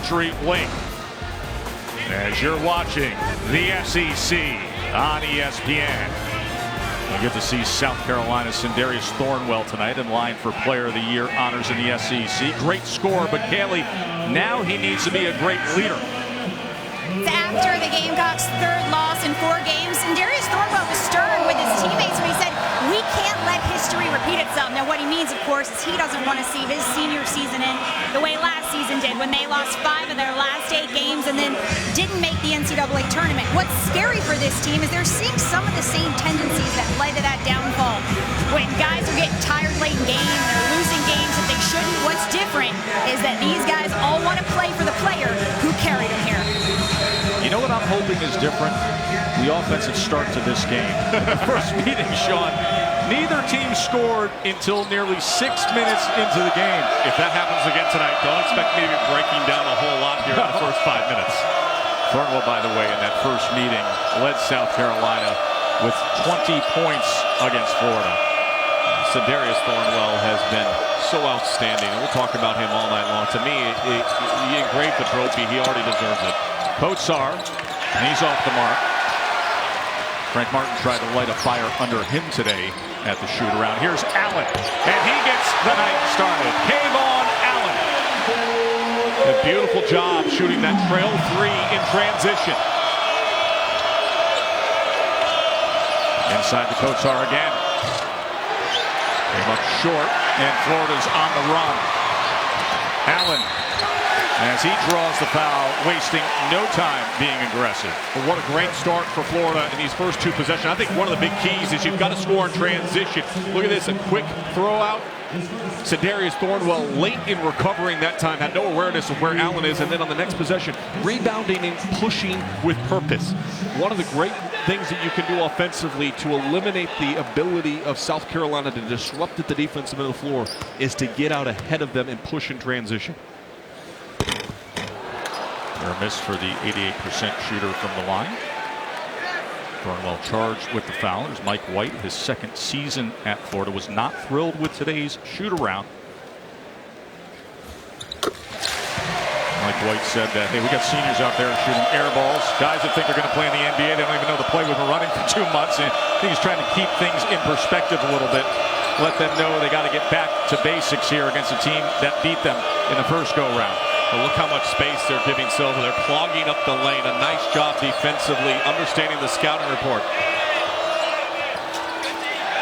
CenturyLink. As you're watching the SEC on ESPN, you get to see South Carolina's Sindarius Thornwell tonight in line for Player of the Year honors in the SEC. Great score, but Kaylee, now he needs to be a great leader. After the Gamecocks' third loss in 4 games, Sindarius Thornwell was stern with his teammates when he said, "We can't let history repeat itself." Now, what he means, of course, is he doesn't want to see his senior season end the way last season did, when they lost 5 of their last 8 games and then didn't make the NCAA tournament. What's scary for this team is they're seeing some of the same tendencies that led to that downfall. When guys are getting tired late in games, they're losing games that they shouldn't. What's different is that these guys all want to play for the player who carried them here. You know what I'm hoping is different? The offensive start to this game. The first meeting, Sean, neither team scored until nearly 6 minutes into the game. If that happens again tonight, don't expect me to be breaking down a whole lot here in the first 5 minutes. Thornwell, by the way, in that first meeting, led South Carolina with 20 points against Florida. Sindarius Thornwell has been so outstanding, and we'll talk about him all night long. To me, he engraved the trophy. He already deserves it. Kotsar, and he's off the mark. Frank Martin tried to light a fire under him today at the shoot-around. Here's Allen, and he gets the night started. Kayvon Allen. A beautiful job shooting that trail 3 in transition. Inside to Kotsar again. Came up short, and Florida's on the run. Allen, as he draws the foul, wasting no time being aggressive. But what a great start for Florida in these first 2 possessions. I think one of the big keys is you've got to score in transition. Look at this, a quick throw out. Sindarius Thornwell late in recovering that time, had no awareness of where Allen is, and then on the next possession, rebounding and pushing with purpose. One of the great things that you can do offensively to eliminate the ability of South Carolina to disrupt at the defensive end of the floor is to get out ahead of them and push in transition. They're a miss for the 88% shooter from the line. Thornwell charged with the foul. There's Mike White, his second season at Florida, was not thrilled with today's shoot-around. Mike White said that, hey, we got seniors out there shooting air balls. Guys that think they're going to play in the NBA, they don't even know the play we've been running for 2 months. And I think he's trying to keep things in perspective a little bit. Let them know they got to get back to basics here against a team that beat them in the first go-round. But look how much space they're giving Silva. They're clogging up the lane. A nice job defensively, understanding the scouting report.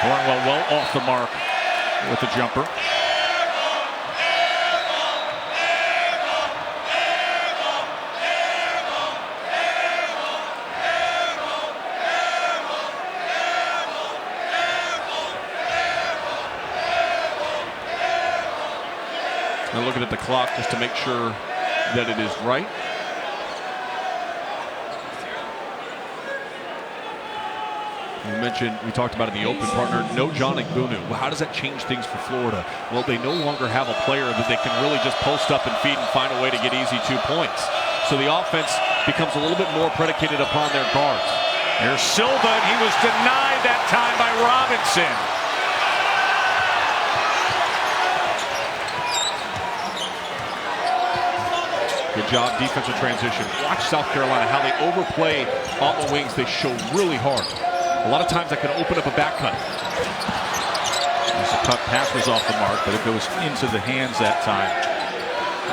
Thornwell well off the mark with the jumper. And looking at the clock just to make sure that it is right. We talked about in the open, partner, no John Igbunu. Well, how does that change things for Florida? Well, they no longer have a player that they can really just post up and feed and find a way to get easy 2 points. So the offense becomes a little bit more predicated upon their guards. Here's Silva, and he was denied that time by Robinson. Good job, defensive transition. Watch South Carolina, how they overplay on the wings. They show really hard. A lot of times that can open up a back cut. The cut pass was off the mark, but it goes into the hands that time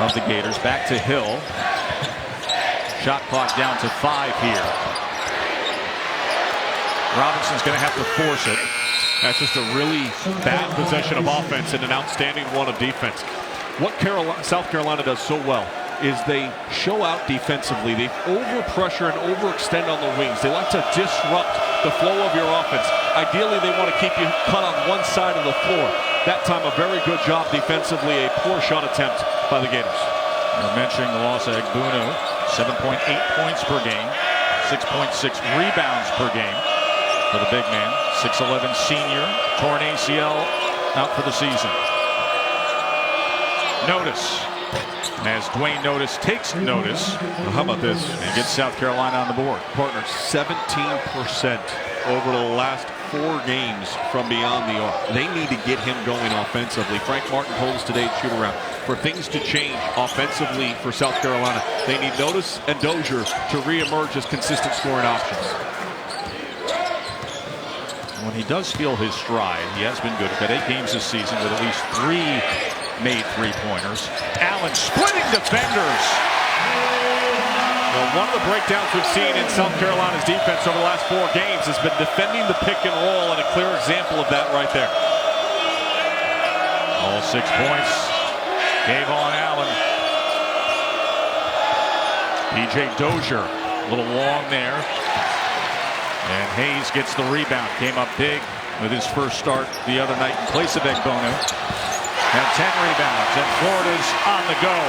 of the Gators. Back to Hill. Shot clock down to 5 here. Robinson's going to have to force it. That's just a really bad possession of offense and an outstanding one of defense. What South Carolina does so well is they show out defensively. They overpressure and overextend on the wings. They like to disrupt the flow of your offense. Ideally, they want to keep you cut on one side of the floor. That time, a very good job defensively. A poor shot attempt by the Gators. We're mentioning the loss of Igbunu. 7.8 points per game. 6.6 rebounds per game for the big man. 6'11" senior. Torn ACL, out for the season. Notice. As Dwayne Notice takes notice. Well, how about this? And gets South Carolina on the board. Partner, 17% over the last 4 games from beyond the arc. They need to get him going offensively. Frank Martin told us today at shoot-around, for things to change offensively for South Carolina, they need Notice and Dozier to reemerge as consistent scoring options. When he does feel his stride, he has been good. He's got 8 games this season with at least 3 made three-pointers. Allen splitting defenders. Well, one of the breakdowns we've seen in South Carolina's defense over the last 4 games has been defending the pick and roll, and a clear example of that right there. All 6 points. Kayvon Allen. P.J. Dozier, a little long there. And Hayes gets the rebound. Came up big with his first start the other night in place of Egbono. Now 10 rebounds, and Florida's on the go.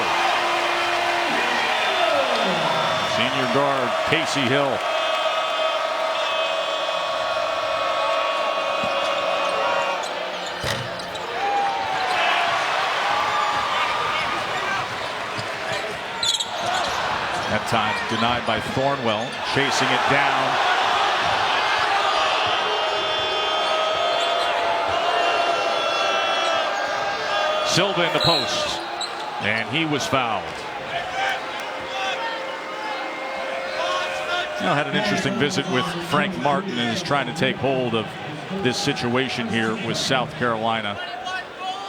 Senior guard Casey Hill. That time denied by Thornwell, chasing it down. Silva in the post, and he was fouled. Had an interesting visit with Frank Martin and is trying to take hold of this situation here with South Carolina.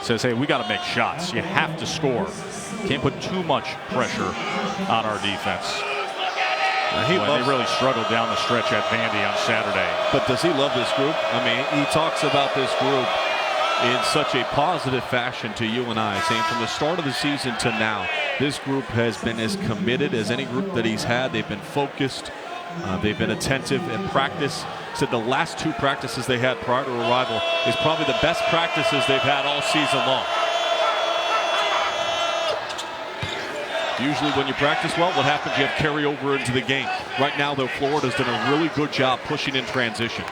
Says, hey, we got to make shots. You have to score. Can't put too much pressure on our defense. They really struggled down the stretch at Vandy on Saturday. But does he love this group? I mean, he talks about this group in such a positive fashion to you and I, saying from the start of the season to now, this group has been as committed as any group that he's had. They've been focused. They've been attentive in practice. Said the last 2 practices they had prior to arrival is probably the best practices they've had all season long. Usually when you practice well, what happens? You have carry over into the game. Right now, though, Florida's done a really good job pushing in transition.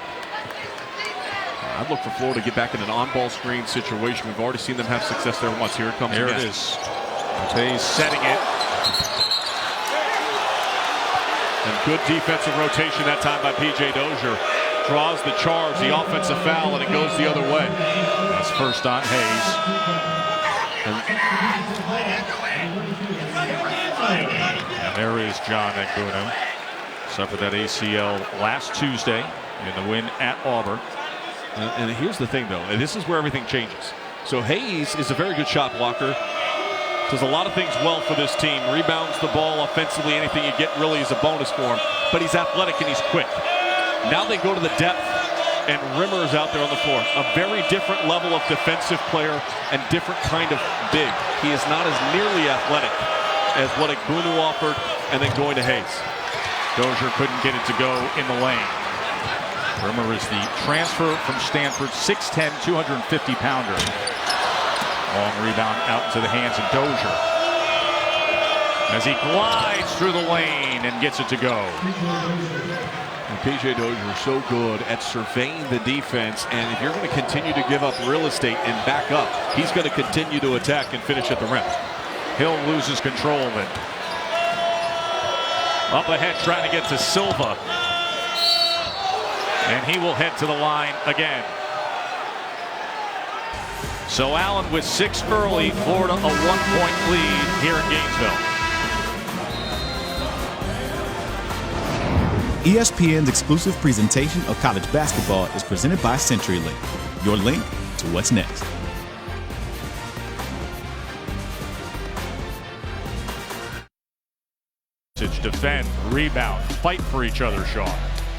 I'd look for Florida to get back in an on-ball screen situation. We've already seen them have success there once. Here it comes again. It is. Matei's setting it. And good defensive rotation that time by P.J. Dozier. Draws the charge, the offensive foul, and it goes the other way. That's first on Hayes. And there is John Egbono. Suffered that ACL last Tuesday in the win at Auburn. And here's the thing, though, and this is where everything changes. So Hayes is a very good shot blocker. Does a lot of things well for this team. Rebounds the ball offensively. Anything you get really is a bonus for him. But he's athletic and he's quick. Now they go to the depth, and Rimmer is out there on the floor. A very different level of defensive player and different kind of big. He is not as nearly athletic as what Egbono offered, and then going to Hayes. Dozier couldn't get it to go in the lane. Rimmer is the transfer from Stanford, 6'10", 250-pounder. Long rebound out into the hands of Dozier as he glides through the lane and gets it to go. And P.J. Dozier is so good at surveying the defense, and if you're going to continue to give up real estate and back up, he's going to continue to attack and finish at the rim. Hill loses control of it. Up ahead trying to get to Silva. And he will head to the line again. So Allen with 6 early, Florida a 1-point lead here in Gainesville. ESPN's exclusive presentation of college basketball is presented by CenturyLink, your link to what's next. Defend, rebound, fight for each other, Sean.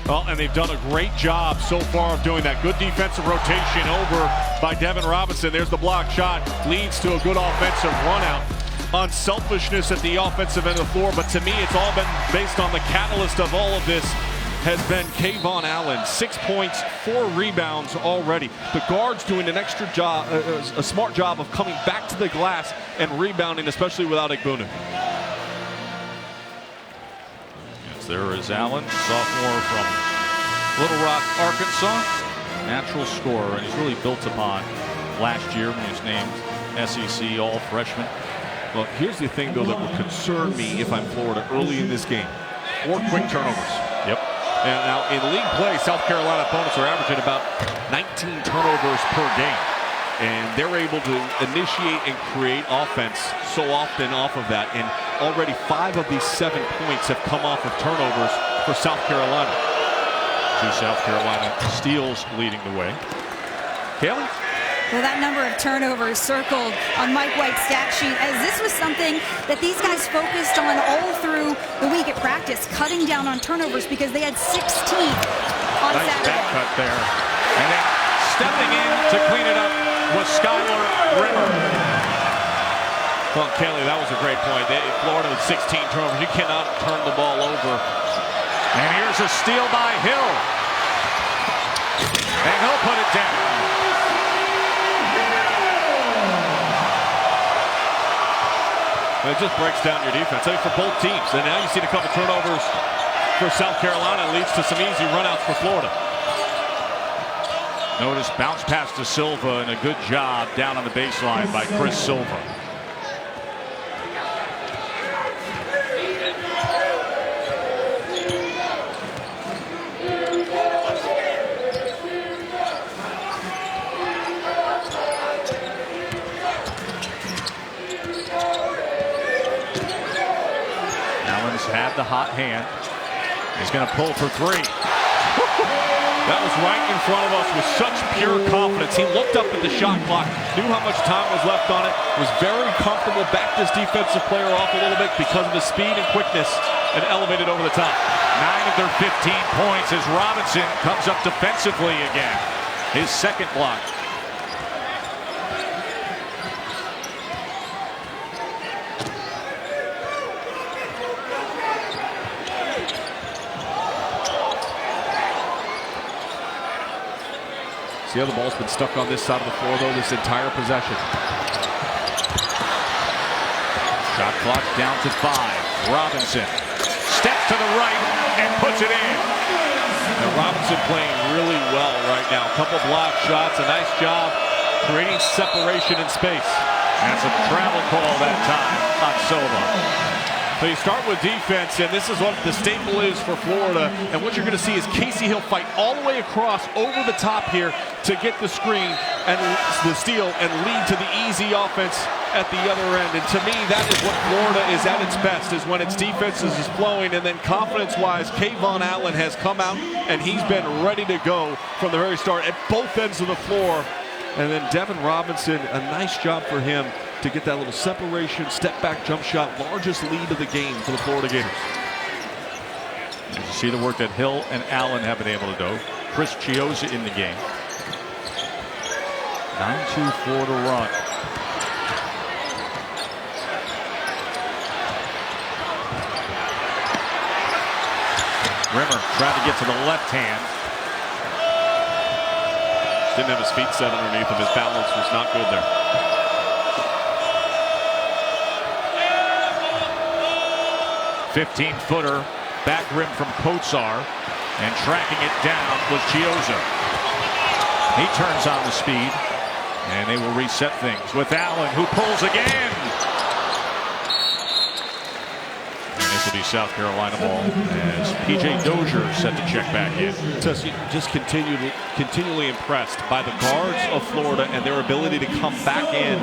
Well, and they've done a great job so far of doing that. Good defensive rotation over by Devin Robinson. There's the block shot. Leads to a good offensive run out. Unselfishness at the offensive end of the floor, but to me, it's all been based on the catalyst of all of this has been Kayvon Allen. 6 points, 4 rebounds already. The guards doing an extra job, a smart job of coming back to the glass and rebounding, especially without Egbono. There is Allen, sophomore from Little Rock, Arkansas. Natural scorer, and he's really built upon last year when he was named SEC All-Freshman. Well, here's the thing, though, that would concern me if I'm Florida early in this game. 4 quick turnovers. Yep. And now in league play, South Carolina opponents are averaging about 19 turnovers per game. And they're able to initiate and create offense so often off of that. And already 5 of these 7 points have come off of turnovers for South Carolina. 2 South Carolina steals leading the way. Kaylee? Well, that number of turnovers circled on Mike White's stat sheet, as this was something that these guys focused on all through the week at practice, cutting down on turnovers because they had 16 on Nice Saturday. back cut there. And then stepping in to clean it up was Skylar Rimmer. Well, Kelly, that was a great point. Florida with 16 turnovers. You cannot turn the ball over. And here's a steal by Hill. And he'll put it down. It just breaks down your defense. I mean, for both teams. And now you see a couple turnovers for South Carolina. Leads to some easy runouts for Florida. Notice bounce pass to Silva and a good job down on the baseline by Chris Silva. Allen's had the hot hand. He's going to pull for 3. That was right in front of us with such pure confidence. He looked up at the shot clock, knew how much time was left on it, was very comfortable, backed his defensive player off a little bit because of his speed and quickness, and elevated over the top. 9 of their 15 points as Robinson comes up defensively again. His second block. See how the ball's been stuck on this side of the floor, though, this entire possession. Shot clock down to 5. Robinson steps to the right and puts it in. And Robinson playing really well right now. A couple block shots, a nice job creating separation in space. That's a travel call that time on Silva. So you start with defense, and this is what the staple is for Florida. And what you're going to see is Casey Hill fight all the way across over the top here to get the screen and the steal and lead to the easy offense at the other end. And to me, that is what Florida is at its best, is when its defense is flowing. And then confidence-wise, Kayvon Allen has come out, and he's been ready to go from the very start at both ends of the floor. And then Devin Robinson, a nice job for him to get that little separation, step back jump shot, largest lead of the game for the Florida Gators. You see the work that Hill and Allen have been able to do. Chris Chiozza in the game. 9-2 Florida run. Rimmer tried to get to the left hand. Didn't have his feet set underneath him. His balance was not good there. "15-footer back rim from Kotsar, and tracking it down was Chiozza. He turns on the speed, and they will reset things with Allen, who pulls again. And this will be South Carolina ball as P.J. Dozier set to check back in. Just continually impressed by the guards of Florida and their ability to come back in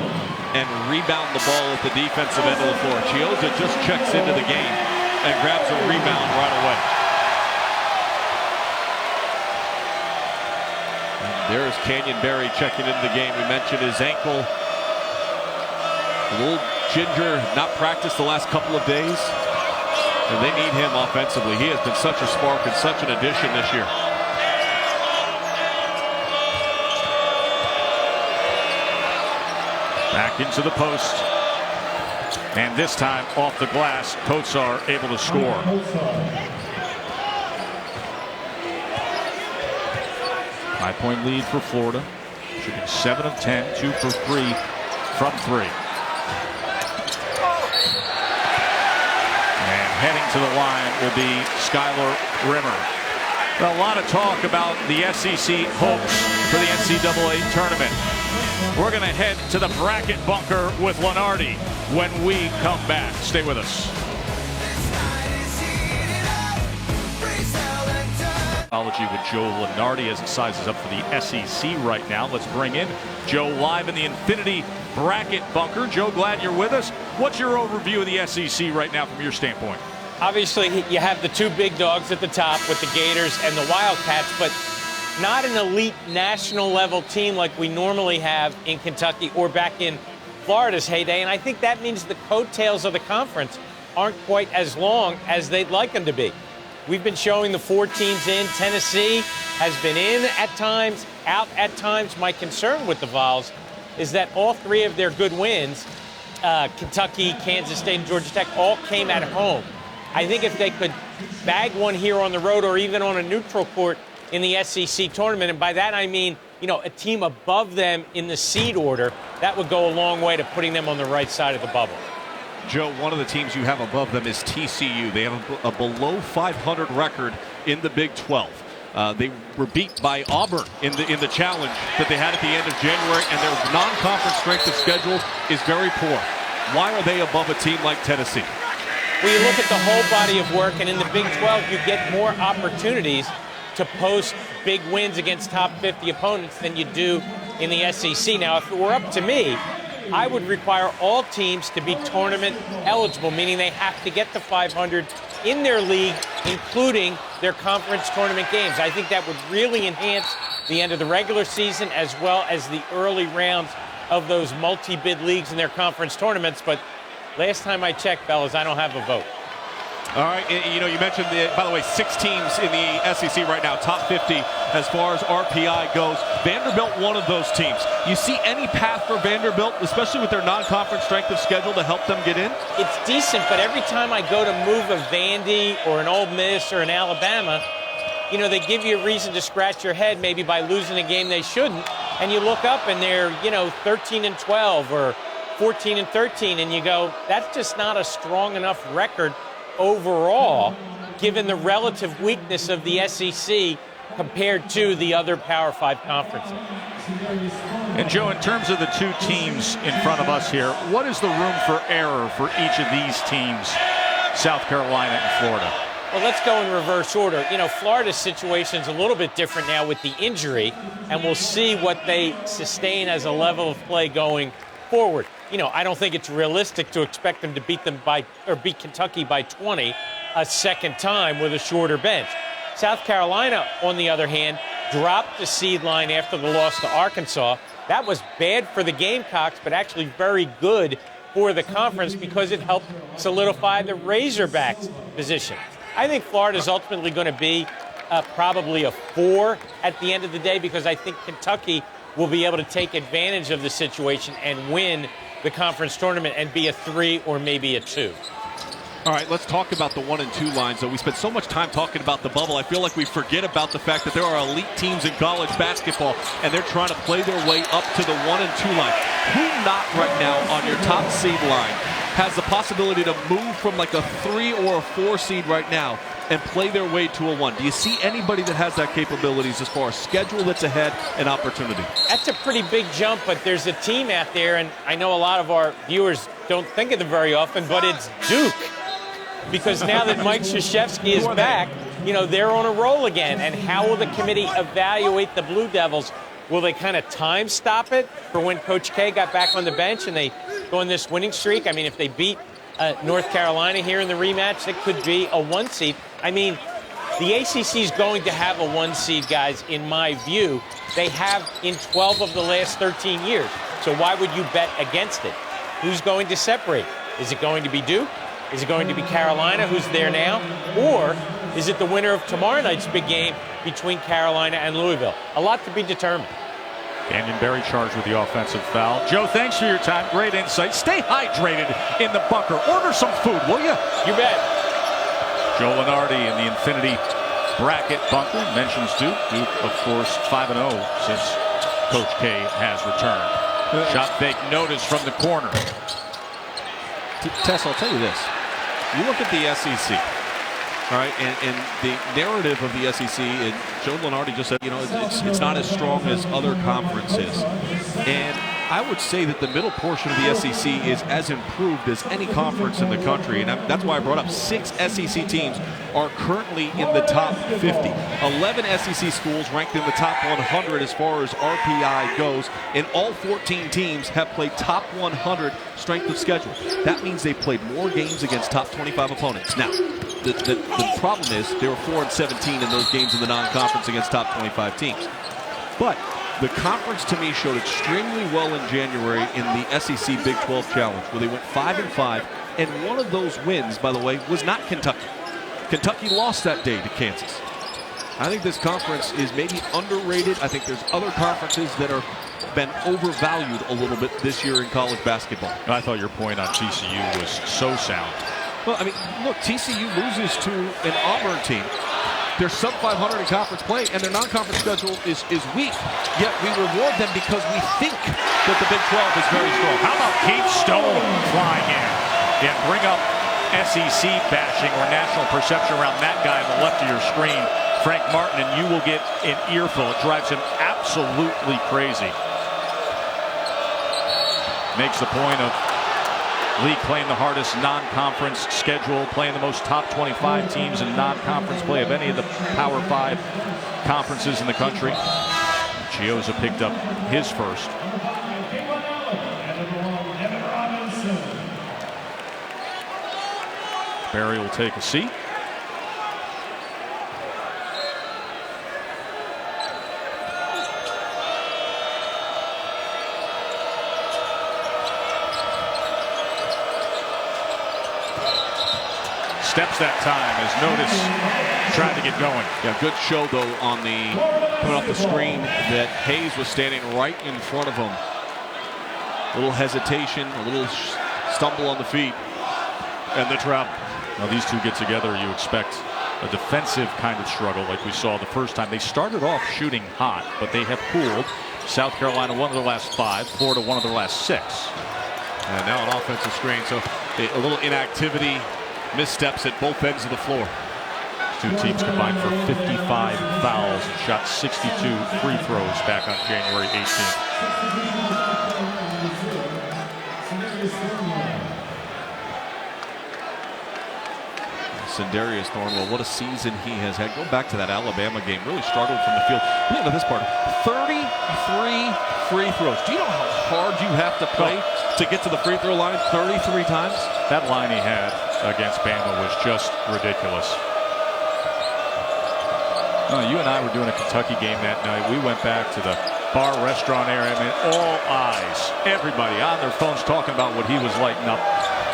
and rebound the ball at the defensive end of the floor. Chiozza just checks into the game and grabs a rebound right away. And there's Canyon Barry checking into the game. We mentioned his ankle. A little ginger, not practiced the last couple of days. And they need him offensively. He has been such a spark and such an addition this year. Back into the post. And this time off the glass, Kotsar able to score. Five-point lead for Florida. Shooting 7 of 10, 2 for 3 from 3. And heading to the line will be Skylar Rimmer. Well, a lot of talk about the SEC hopes for the NCAA tournament. We're going to head to the bracket bunker with Lunardi when we come back. Stay with us. This night is heating up. Praise hell and die. With Joe Lunardi as he sizes up for the SEC right now. Let's bring in Joe live in the Infinity Bracket Bunker. Joe, glad you're with us. What's your overview of the SEC right now from your standpoint? Obviously, you have the two big dogs at the top with the Gators and the Wildcats, but not an elite national level team like we normally have in Kentucky or back in Florida's heyday. And I think that means the coattails of the conference aren't quite as long as they'd like them to be. We've been showing the 4 teams in. Tennessee has been in at times, out at times. My concern with the Vols is that all 3 of their good wins, Kentucky, Kansas State, and Georgia Tech, all came at home. I think if they could bag one here on the road or even on a neutral court in the SEC tournament, and by that I mean, a team above them in the seed order, that would go a long way to putting them on the right side of the bubble. Joe, one of the teams you have above them is TCU. They have a below 500 record in the Big 12. They were beat by Auburn in the challenge that they had at the end of January, and their non-conference strength of schedule is very poor. Why are they above a team like Tennessee? Well, you look at the whole body of work, and in the Big 12, you get more opportunities to post big wins against top 50 opponents than you do in the SEC. Now, if it were up to me, I would require all teams to be tournament eligible, meaning they have to get to 500 in their league, including their conference tournament games. I think that would really enhance the end of the regular season as well as the early rounds of those multi-bid leagues in their conference tournaments. But last time I checked, fellas, I don't have a vote. All right, you mentioned, by the way, 6 teams in the SEC right now, top 50 as far as RPI goes. Vanderbilt, one of those teams. You see any path for Vanderbilt, especially with their non-conference strength of schedule, to help them get in? It's decent, but every time I go to move a Vandy or an Ole Miss or an Alabama, they give you a reason to scratch your head maybe by losing a game they shouldn't, and you look up and they're, 13-12 or 14-13, and you go, that's just not a strong enough record overall, given the relative weakness of the SEC compared to the other Power 5 conferences. And Joe, in terms of the 2 teams in front of us here, what is the room for error for each of these teams, South Carolina and Florida? Well, let's go in reverse order. Florida's situation is a little bit different now with the injury, and we'll see what they sustain as a level of play going forward. I don't think it's realistic to expect them to beat Kentucky by 20 a second time with a shorter bench. South Carolina, on the other hand, dropped the seed line after the loss to Arkansas. That was bad for the Gamecocks, but actually very good for the conference because it helped solidify the Razorbacks' position. I think Florida is ultimately going to be probably a 4 at the end of the day because I think Kentucky will be able to take advantage of the situation and win the conference tournament and be a 3 or maybe a 2. All right, let's talk about the 1 and 2 lines. So we spent so much time talking about the bubble. I feel like we forget about the fact that there are elite teams in college basketball, and they're trying to play their way up to the 1 and 2 line. Who not right now on your top seed line has the possibility to move from like a 3 or a 4 seed right now and play their way to a 1? Do you see anybody that has that capabilities as far as schedule that's ahead and opportunity? That's a pretty big jump, but there's a team out there, and I know a lot of our viewers don't think of them very often, but it's Duke. Because now that Mike Krzyzewski is back, they're on a roll again. And how will the committee evaluate the Blue Devils? Will they kind of time stop it for when Coach K got back on the bench and they go on this winning streak? I mean, if they beat North Carolina here in the rematch, it could be a 1 seed. I mean, the ACC is going to have a 1 seed, guys, in my view. They have in 12 of the last 13 years. So why would you bet against it? Who's going to separate? Is it going to be Duke? Is it going to be Carolina, who's there now? Or is it the winner of tomorrow night's big game between Carolina and Louisville? A lot to be determined. Canyon Berry charged with the offensive foul. Joe, thanks for your time. Great insight. Stay hydrated in the bunker. Order some food, will you? You bet. Joe Lunardi in the Infinity Bracket Bunker mentions Duke. Duke, of course, 5-0 since Coach K has returned. Shot fake notice from the corner. Tess, I'll tell you this. You look at the SEC, all right, and the narrative of the SEC, and Joe Lunardi just said, it's not as strong as other conferences. And I would say that the middle portion of the SEC is as improved as any conference in the country, and that's why I brought up 6 SEC teams are currently in the top 50. 11 SEC schools ranked in the top 100 as far as RPI goes, and all 14 teams have played top 100 strength of schedule. That means they played more games against top 25 opponents. Now, the problem is they were 4-17 in those games in the non-conference against top 25 teams. But the conference, to me, showed extremely well in January in the SEC Big 12 Challenge, where they went 5-5, and one of those wins, by the way, was not Kentucky. Kentucky lost that day to Kansas. I think this conference is maybe underrated. I think there's other conferences that are been overvalued a little bit this year in college basketball. I thought your point on TCU was so sound. Well, I mean, look, TCU loses to an Auburn team. They're sub 500 in conference play, and their non-conference schedule is weak. Yet we reward them because we think that the Big 12 is very strong. How about Keith Stone flying in and bring up SEC bashing or national perception around that guy on the left of your screen, Frank Martin, and you will get an earful. It drives him absolutely crazy. Makes the point of league playing the hardest non-conference schedule, playing the most top 25 teams in non-conference play of any of the Power 5 conferences in the country. Chiozza picked up his first. Barry will take a seat. Steps that time as Notice trying to get going. Yeah, good show though on the coming off the screen that Hayes was standing right in front of him. A little hesitation, a little stumble on the feet, and the travel. Now these two get together, you expect a defensive kind of struggle like we saw the first time. They started off shooting hot, but they have cooled. South Carolina one of their last 5, Florida one of their last 6. And now an offensive screen, so a little inactivity. Missteps at both ends of the floor. Two teams combined for 55 fouls and shot 62 free throws back on January 18th. Sindarius Thornwell, what a season he has had. Go back to that Alabama game, really struggled from the field. Look at this part, 33 free throws. Do you know how hard you have to play to get to the free throw line 33 times? That line he had against Bama was just ridiculous. You and I were doing a Kentucky game that night. We went back to the bar restaurant area. I mean, all eyes, everybody on their phones talking about what he was lighting up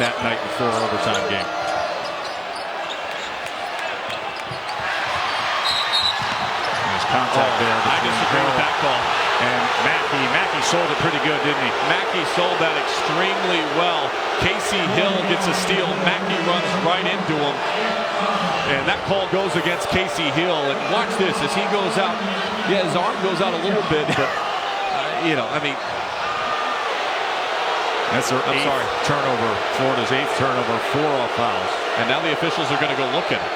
that night before overtime game. There's contact there. I disagree with that call. And Mackey sold it pretty good, didn't he? Mackey sold that extremely well. Casey Hill gets a steal. Mackey runs right into him. And that call goes against Casey Hill. And watch this as he goes out. Yeah, his arm goes out a little bit, but, you know, I mean. That's their eighth turnover. Florida's 8th turnover, 4 off fouls. And now the officials are going to go look at it.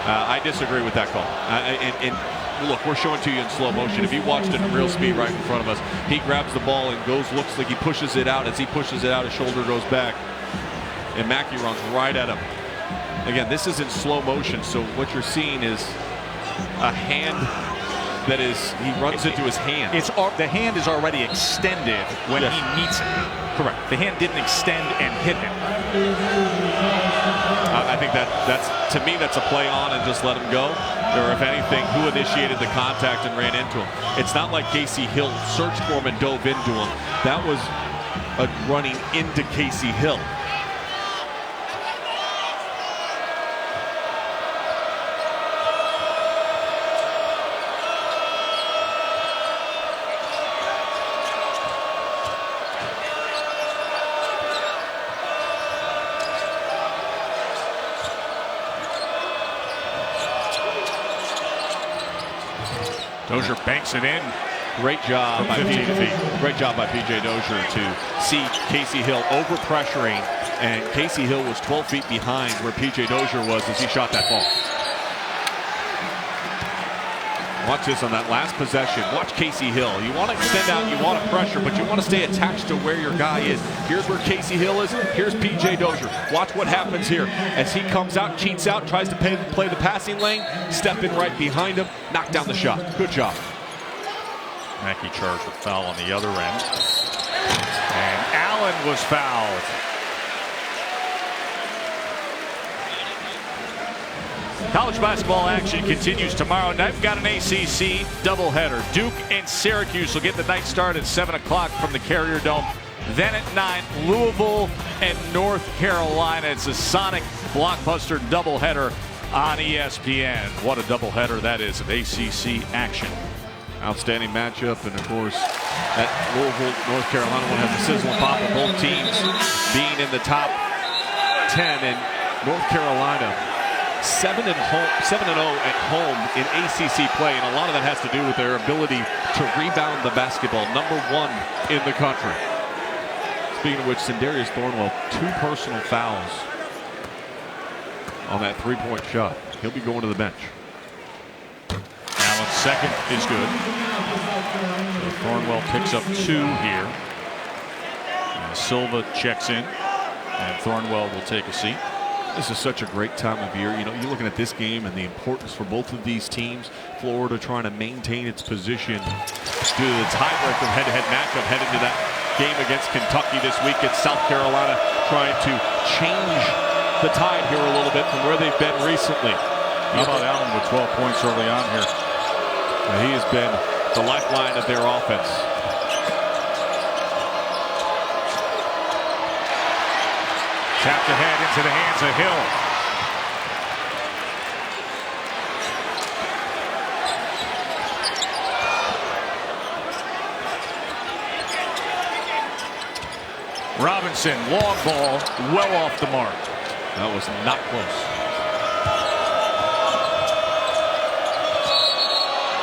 I disagree with that call. And look, we're showing to you in slow motion. If you watched it in real speed right in front of us, he grabs the ball and goes, looks like he pushes it out. As he pushes it out, his shoulder goes back. And Mackey runs right at him. Again, this is in slow motion, so what you're seeing is a hand that is, he runs into his hand. The hand is already extended when he meets it. Correct. The hand didn't extend and hit him. I think that's to me, that's a play on and just let him go. Or if anything, who initiated the contact and ran into him? It's not like Casey Hill searched for him and dove into him. That was a running into Casey Hill. Dozier banks it in. Great job by 15 feet. Great job by P.J. Dozier to see Casey Hill over pressuring, and Casey Hill was 12 feet behind where P.J. Dozier was as he shot that ball. Watch this on that last possession. Watch Casey Hill. You want to extend out, you want to pressure, but you want to stay attached to where your guy is. Here's where Casey Hill is. Here's P.J. Dozier. Watch what happens here. As he comes out, cheats out, tries to play the passing lane, step in right behind him, knock down the shot. Good job. Mackey charged with foul on the other end. And Allen was fouled. College basketball action continues tomorrow night. We've got an ACC doubleheader. Duke and Syracuse will get the night start at 7 o'clock from the Carrier Dome. Then at 9, Louisville and North Carolina. It's a Sonic blockbuster doubleheader on ESPN. What a doubleheader that is of ACC action. Outstanding matchup, and of course, that Louisville, North Carolina one has the sizzle and pop of both teams being in the top 10, and North Carolina 7-0 at home in ACC play, and a lot of that has to do with their ability to rebound the basketball. #1 in the country. Speaking of which, Sindarius Thornwell, 2 personal fouls on that three-point shot. He'll be going to the bench. Allen's second is good. So Thornwell picks up 2 here. And Silva checks in, and Thornwell will take a seat. This is such a great time of year. You know, you're looking at this game and the importance for both of these teams. Florida trying to maintain its position due to the tiebreaker head-to-head matchup heading to that game against Kentucky this week. It's South Carolina trying to change the tide here a little bit from where they've been recently. How about Allen with 12 points early on here? He has been the lifeline of their offense. Tapped ahead into the hands of Hill. Robinson, long ball, well off the mark. That was not close.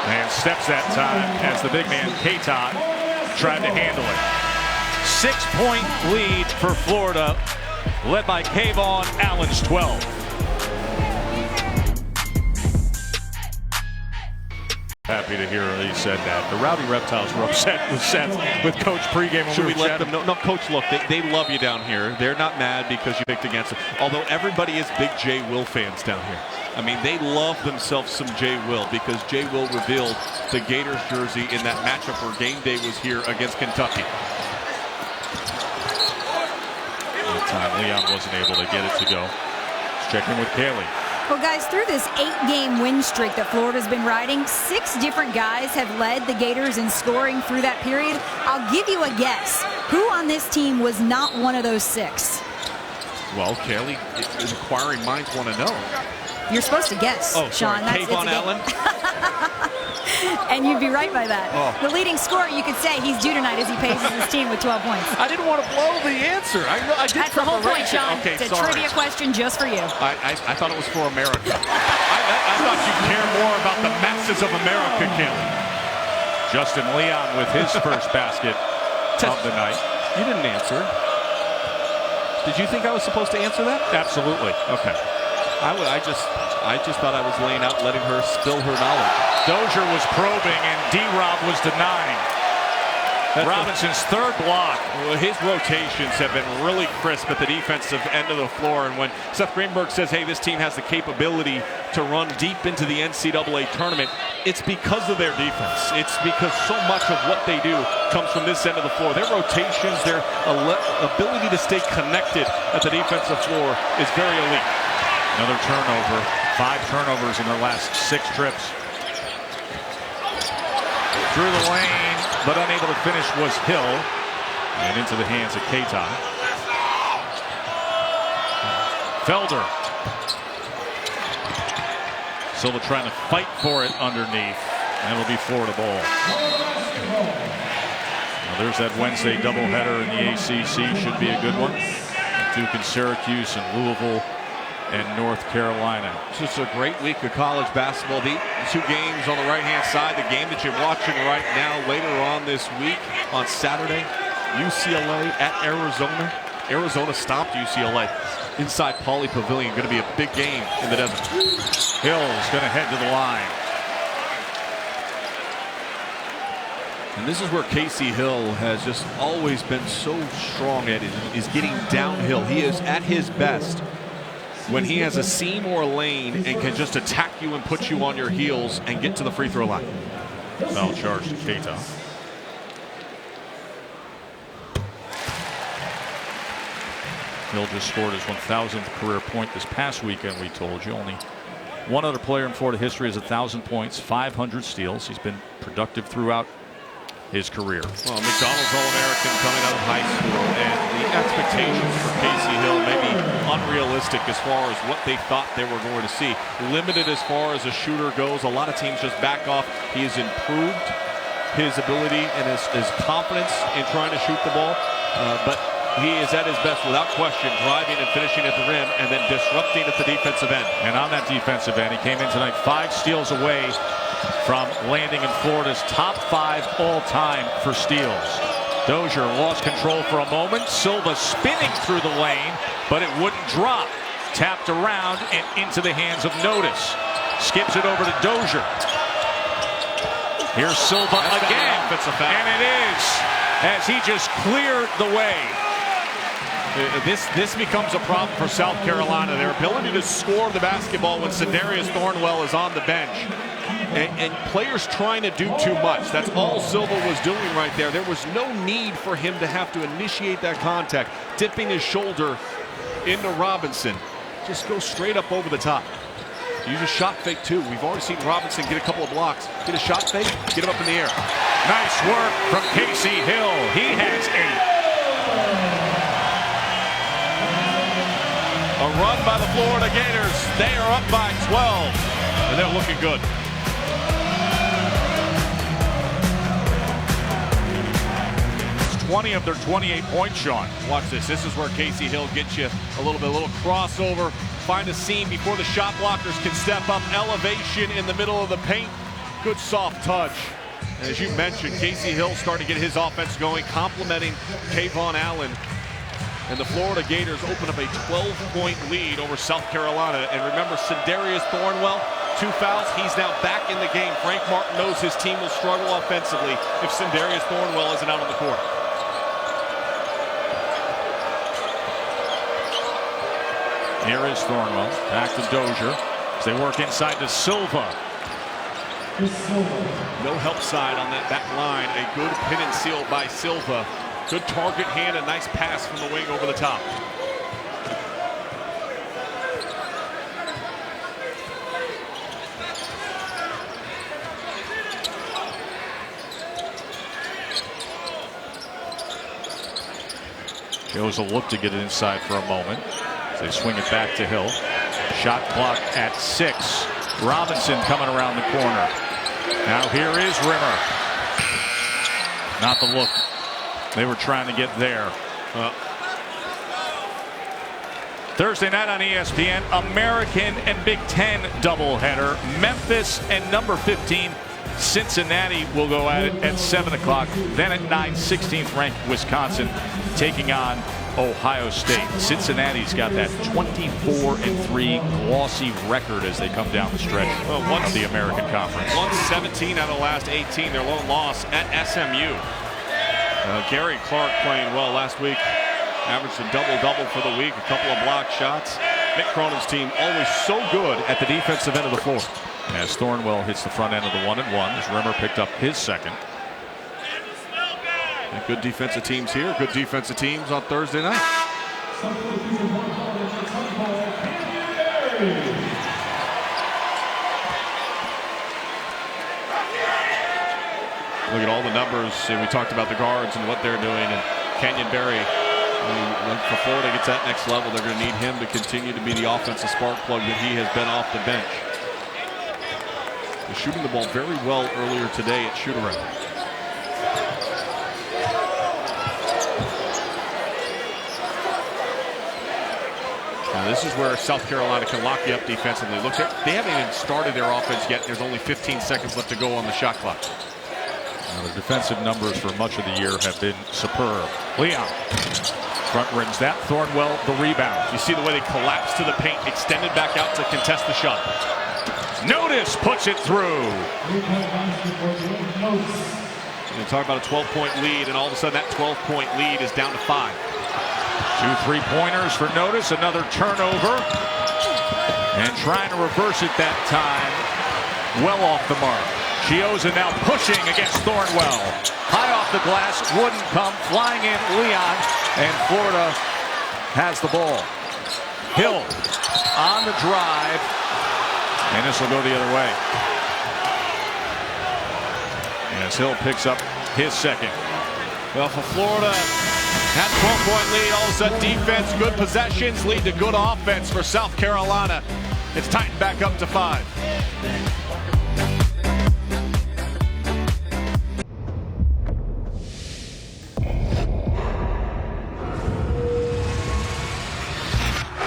And steps that time as the big man, Keita, tried to handle it. 6-point lead for Florida, led by Kayvon Allen's 12. Happy to hear he said that. The Rowdy Reptiles were upset with Seth with Coach pregame. Should we let them know? No, Coach, look, they love you down here. They're not mad because you picked against them. Although everybody is big Jay Will fans down here. I mean, they love themselves some Jay Will because Jay Will revealed the Gators jersey in that matchup where game day was here against Kentucky. That time Leon wasn't able to get it to go. Let's check in with Kaylee. Well, guys, through this 8-game win streak that Florida's been riding, 6 different guys have led the Gators in scoring through that period. I'll give you a guess. Who on this team was not one of those 6? Well, Kaylee, inquiring minds want to know. You're supposed to guess, Sean. Sean. Kayvon Allen? And you'd be right by that. Oh. The leading scorer, you could say he's due tonight as he paces his team with 12 points. I didn't want to blow the answer. I did. That's the whole point, Sean. Okay, it's a trivia question just for you. I thought it was for America. I thought you'd care more about the masses of America, Kaylee. Justin Leon with his first basket of the night. You didn't answer. Did you think I was supposed to answer that? Absolutely. Okay. I just thought I was laying out, letting her spill her knowledge. Dozier was probing and D-Rob was denying. Robinson's third block. Well, his rotations have been really crisp at the defensive end of the floor. And when Seth Greenberg says, hey, this team has the capability to run deep into the NCAA tournament, it's because of their defense. It's because so much of what they do comes from this end of the floor. Their rotations, their ability to stay connected at the defensive floor is very elite. Another turnover. 5 turnovers in their last 6 trips. Through the lane, but unable to finish was Hill. And into the hands of Keita. Felder. Silva trying to fight for it underneath. And it'll be Florida ball. Now there's that Wednesday doubleheader in the ACC. Should be a good one. Duke and Syracuse and Louisville and North Carolina. It's just a great week of college basketball. The 2 games on the right-hand side. The game that you're watching right now later on this week on Saturday, UCLA at Arizona. Arizona stopped UCLA inside Pauley Pavilion. Going to be a big game in the desert. Hill's going to head to the line. And this is where Casey Hill has just always been so strong at, is getting downhill. He is at his best when he has a seam or a lane and can just attack you and put you on your heels and get to the free throw line. Foul charge to Keita. Hill just scored his 1,000th career point this past weekend, we told you. Only one other player in Florida history has 1,000 points, 500 steals. He's been productive throughout his career. Well, McDonald's All-American coming out of high school, and the expectations for Casey Hill may be unrealistic as far as what they thought they were going to see. Limited as far as a shooter goes. A lot of teams just back off. He has improved his ability and his confidence in trying to shoot the ball, but he is at his best without question, driving and finishing at the rim and then disrupting at the defensive end. And on that defensive end, he came in tonight 5 steals away from landing in Florida's top 5 all-time for steals. Dozier lost control for a moment. Silva spinning through the lane, but it wouldn't drop. Tapped around and into the hands of Notice. Skips it over to Dozier. Here's Silva again, and it is, as he just cleared the way. This becomes a problem for South Carolina. Their ability to score the basketball when Sindarius Thornwell is on the bench. And players trying to do too much. That's all Silva was doing right there. There was no need for him to have to initiate that contact. Dipping his shoulder into Robinson. Just go straight up over the top. Use a shot fake too. We've already seen Robinson get a couple of blocks. Get a shot fake, get him up in the air. Nice work from Casey Hill. He has 8. A run by the Florida Gators. They are up by 12, and they're looking good. It's 20 of their 28 points, Sean. Watch this. This is where Casey Hill gets you a little crossover. Find a seam before the shot blockers can step up. Elevation in the middle of the paint. Good soft touch. And as you mentioned, Casey Hill starting to get his offense going, complementing Kayvon Allen. And the Florida Gators open up a 12-point lead over South Carolina. And remember, Sindarius Thornwell, 2 fouls. He's now back in the game. Frank Martin knows his team will struggle offensively if Sindarius Thornwell isn't out on the court. Here is Thornwell. Back to Dozier as they work inside to Silva. No help side on that back line. A good pin and seal by Silva. Good target hand, a nice pass from the wing over the top. Shows a look to get it inside for a moment. As they swing it back to Hill. Shot clock at 6. Robinson coming around the corner. Now here is Rimmer. Not the look they were trying to get there. Thursday night on ESPN, American and Big Ten doubleheader. Memphis and number 15 Cincinnati will go at it at 7 o'clock. Then at 9, 16th ranked Wisconsin taking on Ohio State. Cincinnati's got that 24-3 glossy record as they come down the stretch of the American Conference. 117 out of the last 18. Their lone loss at SMU. Gary Clark playing well last week. Averaged a double-double for the week. A couple of block shots. Mick Cronin's team always so good at the defensive end of the floor. As Thornwell hits the front end of the 1-and-1, as Rimmer picked up his second. And good defensive teams here. Good defensive teams on Thursday night. Look at all the numbers. And we talked about the guards and what they're doing. And Kenyon Berry, for Florida gets that next level, they're going to need him to continue to be the offensive spark plug that he has been off the bench. He's shooting the ball very well earlier today at shoot-around. Now this is where South Carolina can lock you up defensively. Look, they haven't even started their offense yet. There's only 15 seconds left to go on the shot clock. The defensive numbers for much of the year have been superb. Leon front rims that. Thornwell the rebound. You see the way they collapse to the paint, extended back out to contest the shot. Notice puts it through. You talk about a 12-point lead, and all of a sudden that 12-point lead is down to 5. 2 3-pointers for Notice, another turnover. And trying to reverse it that time. Well off the mark. Chiozza now pushing against Thornwell. High off the glass, wouldn't come. Flying in Leon, and Florida has the ball. Hill on the drive, and this will go the other way. As Hill picks up his second. Well, for Florida, that 12-point lead, all of a sudden defense, good possessions lead to good offense for South Carolina. It's tightened back up to 5.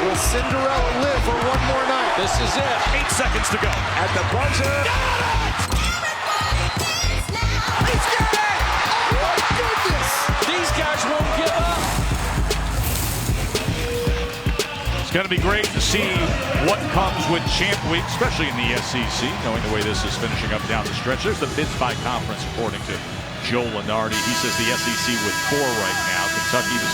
Will Cinderella live for one more night? This is it. 8 seconds to go. At the buzzer. He's got it! Oh my goodness! These guys won't give up. It's going to be great to see what comes with Champ Week, especially in the SEC, knowing the way this is finishing up down the stretch. There's the bids by conference, according to Joe Lunardi. He says the SEC with 4 right now. Kentucky is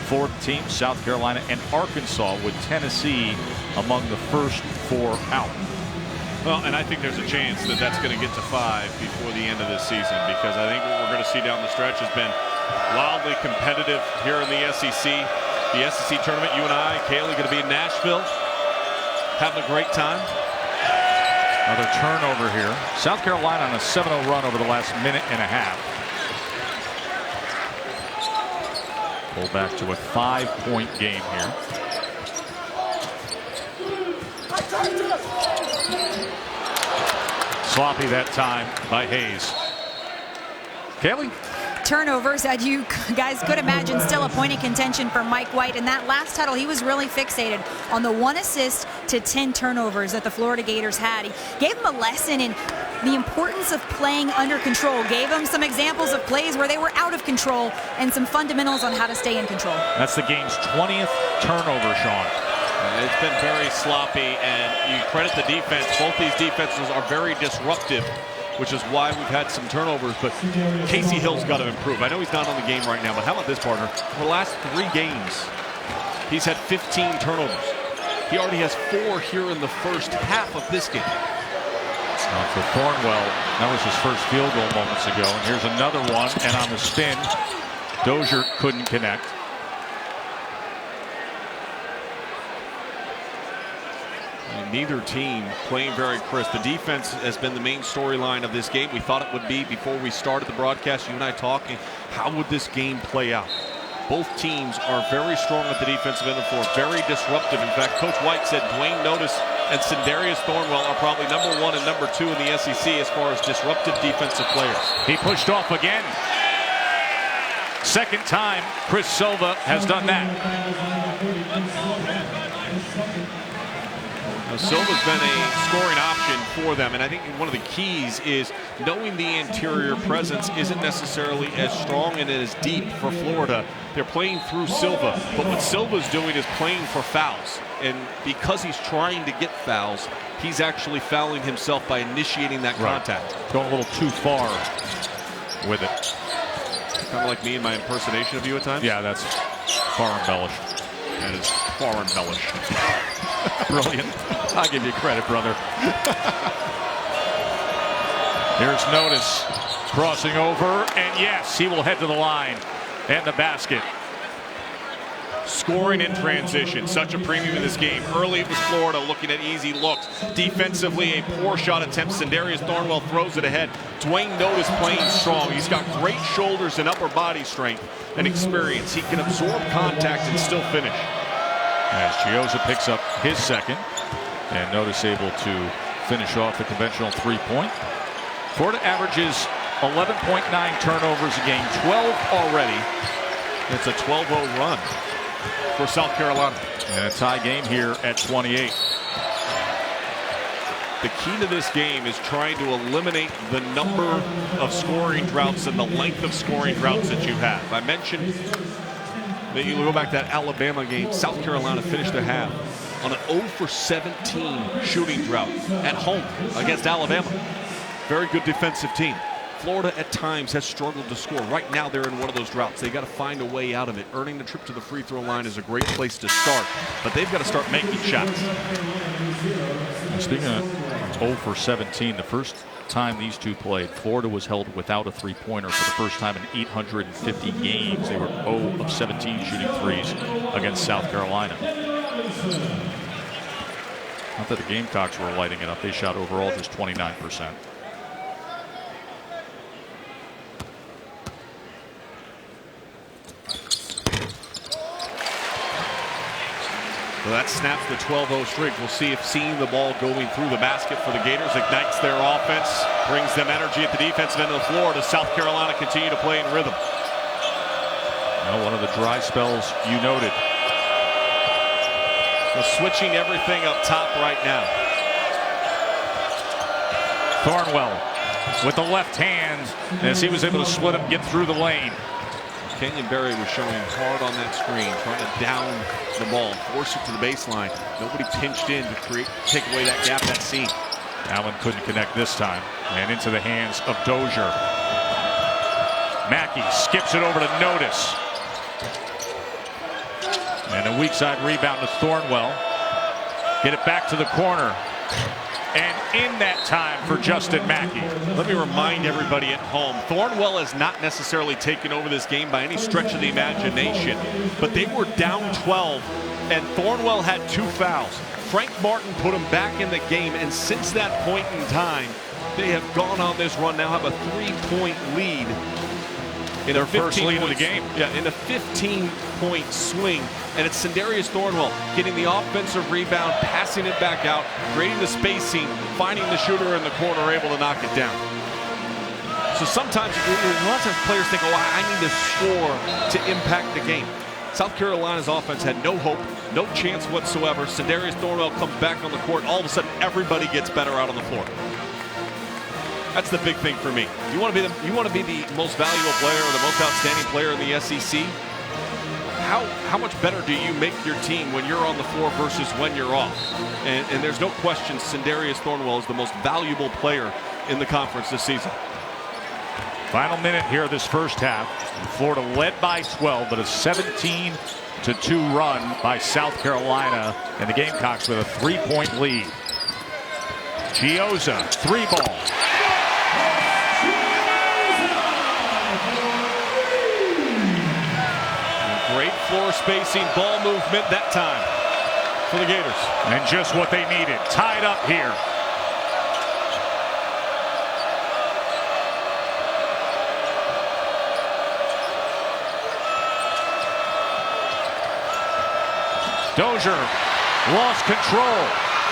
fourth team, South Carolina and Arkansas, with Tennessee among the first 4 out. Well, and I think there's a chance that that's going to get to 5 before the end of this season, because I think what we're going to see down the stretch has been wildly competitive here in the SEC. The SEC tournament, you and I, Kaylee, going to be in Nashville, having a great time. Another turnover here. South Carolina on a 7-0 run over the last minute and a half. Pull back to a 5-point game here. Sloppy that time by Hayes. Kaylee? Turnovers, as you guys could imagine, still a point of contention for Mike White. In that last huddle, he was really fixated on the 1 assist to 10 turnovers that the Florida Gators had. He gave them a lesson in the importance of playing under control, gave them some examples of plays where they were out of control, and some fundamentals on how to stay in control. That's the game's 20th turnover, Sean. It's been very sloppy, and you credit the defense. Both these defenses are very disruptive, which is why we've had some turnovers, but Casey Hill's got to improve. I know he's not on the game right now, but how about this, partner? For the last 3 games, he's had 15 turnovers. He already has 4 here in the first half of this game. For Thornwell, that was his first field goal moments ago, and here's another one, and on the spin, Dozier couldn't connect. Neither team playing very crisp. The defense has been the main storyline of this game. We thought it would be before we started the broadcast. You and I talking, how would this game play out? Both teams are very strong at the defensive end of the floor, very disruptive. In fact, Coach White said Dwayne Notice and Sindarius Thornwell are probably number 1 and number 2 in the SEC as far as disruptive defensive players. He pushed off again. Second time Chris Silva has done that. Now, Silva's been a scoring option for them, and I think one of the keys is knowing the interior presence isn't necessarily as strong and as deep for Florida. They're playing through Silva, but what Silva's doing is playing for fouls, and because he's trying to get fouls, he's actually fouling himself by initiating that contact. Going a little too far with it. Kind of like me and my impersonation of you at times? Yeah, that's far embellished. That is far embellished. Brilliant. I'll give you credit, brother. Here's Notice crossing over, and yes, he will head to the line and the basket. Scoring in transition, such a premium in this game. Early it was Florida looking at easy looks. Defensively, a poor shot attempt. Sindarius Thornwell throws it ahead. Dwayne Notice playing strong. He's got great shoulders and upper body strength and experience. He can absorb contact and still finish. As Chiozza picks up his second, and Notice able to finish off the conventional 3-point. Florida averages 11.9 turnovers a game, 12 already. It's a 12-0 run for South Carolina. And a tie game here at 28. The key to this game is trying to eliminate the number of scoring droughts and the length of scoring droughts that you have. I mentioned that you go back to that Alabama game. South Carolina finished their half on an 0 for 17 shooting drought at home against Alabama. Very good defensive team. Florida at times has struggled to score. Right now they're in one of those droughts. They've got to find a way out of it. Earning the trip to the free throw line is a great place to start, but they've got to start making shots. Speaking of 0 for 17, the first time these two played, Florida was held without a three-pointer for the first time in 850 games. They were 0 of 17 shooting threes against South Carolina. Not that the Gamecocks were lighting it up. They shot overall just 29%. Well, that snaps the 12-0 streak. We'll see if seeing the ball going through the basket for the Gators ignites their offense, brings them energy at the defensive end of the floor. Does South Carolina continue to play in rhythm? Well, one of the dry spells you noted. Well, switching everything up top right now. Thornwell with the left hand as he was able to split him, get through the lane. Kenyon Berry was showing hard on that screen, trying to down the ball, force it to the baseline. Nobody pinched in to take away that gap, that seam. Allen couldn't connect this time, and into the hands of Dozier. Mackey skips it over to Notice. And a weak side rebound to Thornwell. Get it back to the corner. And in that time for Justin Mackey. Let me remind everybody at home, Thornwell has not necessarily taken over this game by any stretch of the imagination, but they were down 12, and Thornwell had 2 fouls. Frank Martin put him back in the game, and since that point in time, they have gone on this run, now have a 3-point lead. In their first lead of the game. Yeah, in a 15-point swing. And it's Sindarius Thornwell getting the offensive rebound, passing it back out, creating the spacing, finding the shooter in the corner, able to knock it down. So sometimes, a lot of times players think, oh, I need to score to impact the game. South Carolina's offense had no hope, no chance whatsoever. Sindarius Thornwell comes back on the court. All of a sudden, everybody gets better out on the floor. That's the big thing for me. You want to be the most valuable player or the most outstanding player in the SEC. How much better do you make your team when you're on the floor versus when you're off? And there's no question Sindarius Thornwell is the most valuable player in the conference this season. Final minute here this first half. Florida led by 12, but a 17-2 run by South Carolina, and the Gamecocks with a 3-point lead. Gioza, 3-ball. Great floor spacing, ball movement that time for the Gators. And just what they needed. Tied up here. Dozier lost control.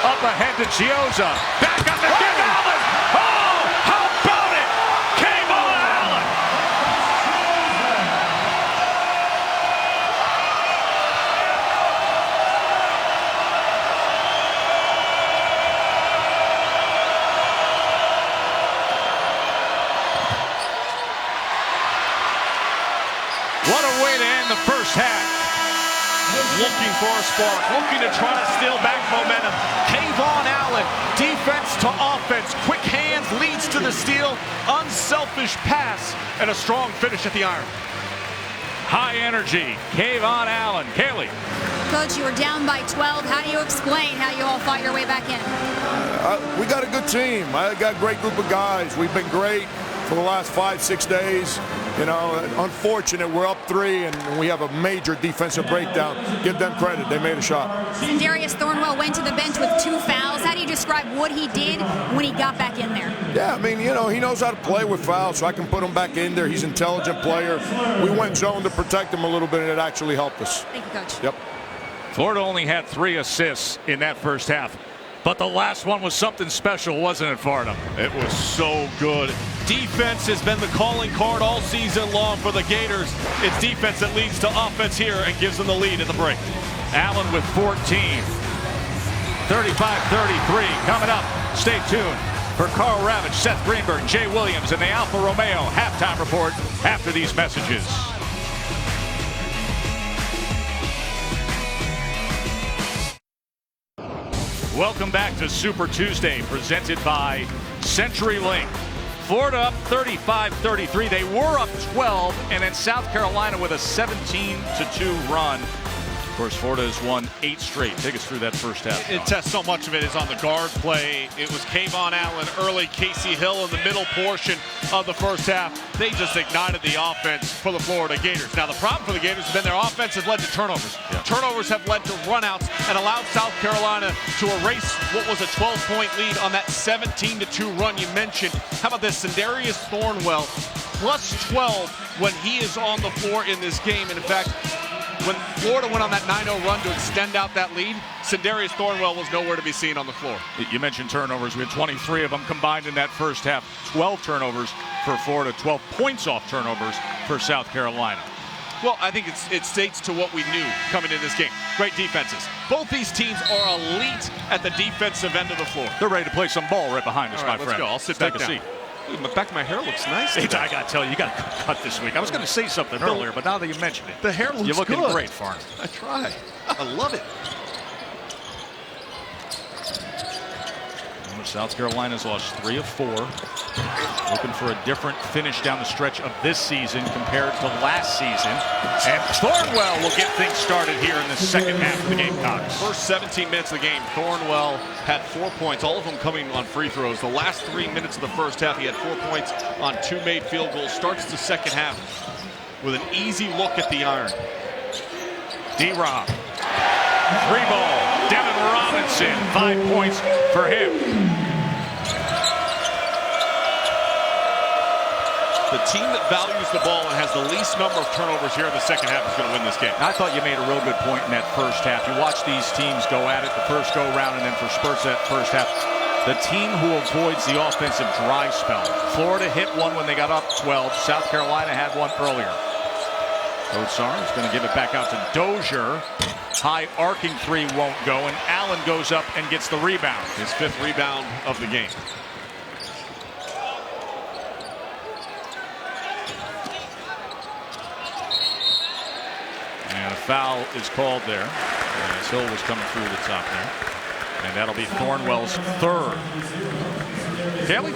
Up ahead to Gioza. Back up to Kevin Allen. Oh, how about it? Kevon Allen. What a way to end the first half. Looking for a spark, looking to try to steal back momentum. Kevon Allen, defense to offense, quick hands leads to the steal, unselfish pass, and a strong finish at the iron. High energy, Kevon Allen. Kaylee. Coach, you were down by 12. How do you explain how you all fought your way back in? We got a good team. I got a great group of guys. We've been great for the last 5-6 days. You know, unfortunate, we're up 3 and we have a major defensive breakdown. Give them credit, they made a shot. Sindarius Thornwell went to the bench with 2 fouls. How do you describe what he did when he got back in there? Yeah, I mean, you know, he knows how to play with fouls, so I can put him back in there. He's an intelligent player. We went zone to protect him a little bit, and it actually helped us. Thank you, Coach. Yep. Florida only had 3 assists in that first half, but the last one was something special, wasn't it, Farnham? It was so good. Defense has been the calling card all season long for the Gators. It's defense that leads to offense here and gives them the lead at the break. Allen with 14. 35-33 coming up. Stay tuned for Carl Ravitch, Seth Greenberg, Jay Williams, and the Alfa Romeo halftime report after these messages. Welcome back to Super Tuesday, presented by CenturyLink. Florida up 35-33. They were up 12, and then South Carolina with a 17-2 run. Of course, Florida has won 8 straight. Take us through that first half. It tests so much of it is on the guard play. It was Kayvon Allen early, Casey Hill in the middle portion of the first half. They just ignited the offense for the Florida Gators. Now, the problem for the Gators has been their offense has led to turnovers. Yeah. Turnovers have led to runouts and allowed South Carolina to erase what was a 12-point lead on that 17-2 run you mentioned. How about this? Sindarius Thornwell plus 12 when he is on the floor in this game. And in fact, when Florida went on that 9-0 run to extend out that lead, Sindarius Thornwell was nowhere to be seen on the floor. You mentioned turnovers. We had 23 of them combined in that first half. 12 turnovers for Florida, 12 points off turnovers for South Carolina. Well, I think it states to what we knew coming into this game. Great defenses. Both these teams are elite at the defensive end of the floor. They're ready to play some ball right behind us, All right, my let's friend. go. I'll sit Take back a down. seat. Ooh, the back of my hair looks nice. I got to tell you, you got to cut this week. I was going to say something earlier, but now that you mention it, The hair looks you're looking good. great, Farn. I try. I love it. South Carolina's lost 3 of 4. Looking for a different finish down the stretch of this season compared to last season. And Thornwell will get things started here in the second half of the Gamecocks. First 17 minutes of the game, Thornwell had 4 points, all of them coming on free throws. The last 3 minutes of the first half, he had 4 points on 2 made field goals. Starts the second half with an easy look at the iron. D-Rob. 3-ball. Devin Robinson. 5 points for him. The team that values the ball and has the least number of turnovers here in the second half is going to win this game. I thought you made a real good point in that first half. You watch these teams go at it the first go-round, and then for spurts that first half. The team who avoids the offensive dry spell. Florida hit one when they got up 12. South Carolina had one earlier. Coach Sarr is going to give it back out to Dozier. High arcing 3 won't go, and Allen goes up and gets the rebound. His 5th rebound of the game. And a foul is called there as Hill was coming through the top there. And that'll be Thornwell's 3rd. Kelly?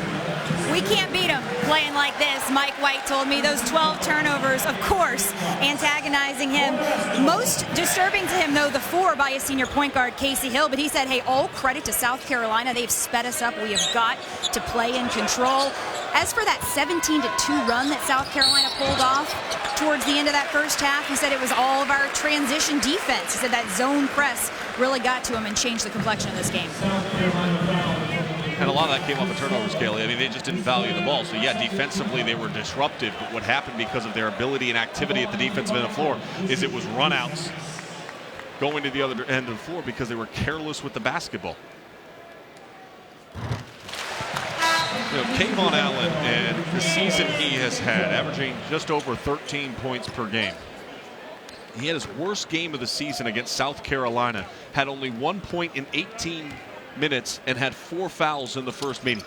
We can't beat him playing like this. Mike White told me those 12 turnovers, of course, antagonizing him. Most disturbing to him, though, the 4 by his senior point guard, Casey Hill. But he said, hey, all credit to South Carolina. They've sped us up. We have got to play in control. As for that 17-2 run that South Carolina pulled off towards the end of that first half, he said it was all of our transition defense. He said that zone press really got to him and changed the complexion of this game. And a lot of that came off of turnovers, Kaylee. I mean, they just didn't value the ball. So, yeah, defensively they were disruptive. But what happened because of their ability and activity at the defensive end of the floor is it was runouts going to the other end of the floor because they were careless with the basketball. You know, Kayvon Allen and the season he has had, averaging just over 13 points per game. He had his worst game of the season against South Carolina, had only 1 point in 18 minutes and had 4 fouls in the first meeting.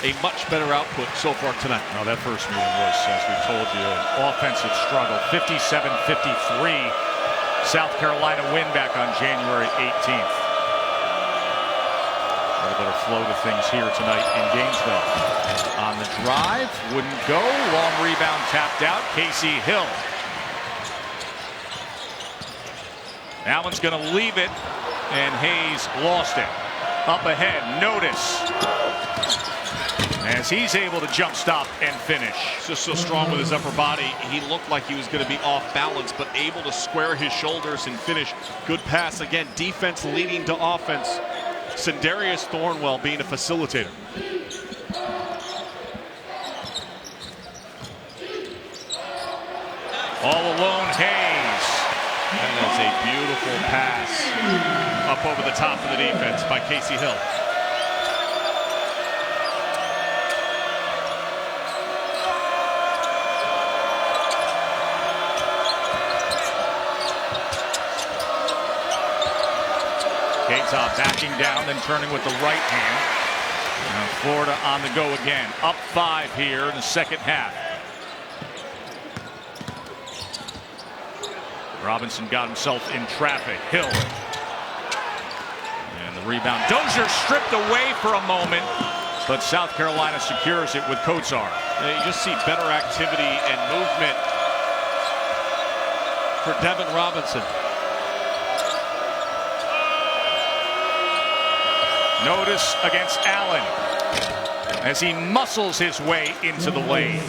A much better output so far tonight. No, that first meeting was, as we told you, an offensive struggle. 57-53. South Carolina win back on January 18th. A little bit of flow to things here tonight in Gainesville. On the drive, wouldn't go. Long rebound tapped out. Casey Hill. Allen's going to leave it, and Hayes lost it. Up ahead, Notice, as he's able to jump stop and finish. Just so strong with his upper body, he looked like he was going to be off balance, but able to square his shoulders and finish. Good pass. Again, defense leading to offense. Sindarius Thornwell being a facilitator. All alone, Hayes. That is a beautiful pass up over the top of the defense by Casey Hill. K-Top backing down, then turning with the right hand. Now Florida on the go again. Up 5 here in the second half. Robinson got himself in traffic. Hill. And the rebound. Dozier stripped away for a moment. but South Carolina secures it with Kotsar. You just see better activity and movement for Devin Robinson. Notice against Allen as he muscles his way into the lane.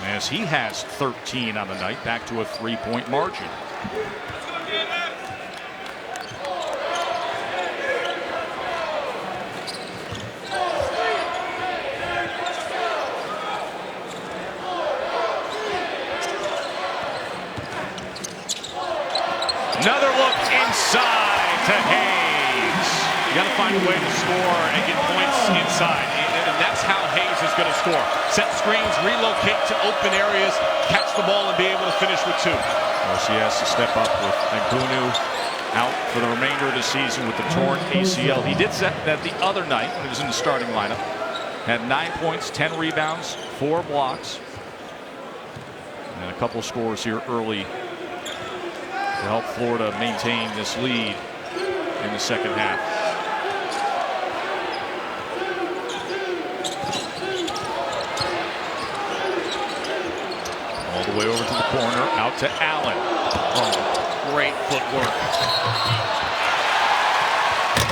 As he has 13 on the night, back to a 3-point margin. Another look inside to Hayes. You got to find a way to score and get points inside. And that's how Hayes is going to score. Set screens, relocate to open areas, catch the ball, and be able to finish with 2. He has to step up with Egbunu out for the remainder of the season with the torn ACL. He did that the other night when he was in the starting lineup. Had 9 points, 10 rebounds, 4 blocks. And a couple scores here early to help Florida maintain this lead in the second half. All the way over to the corner, out to Allen. Oh, great footwork.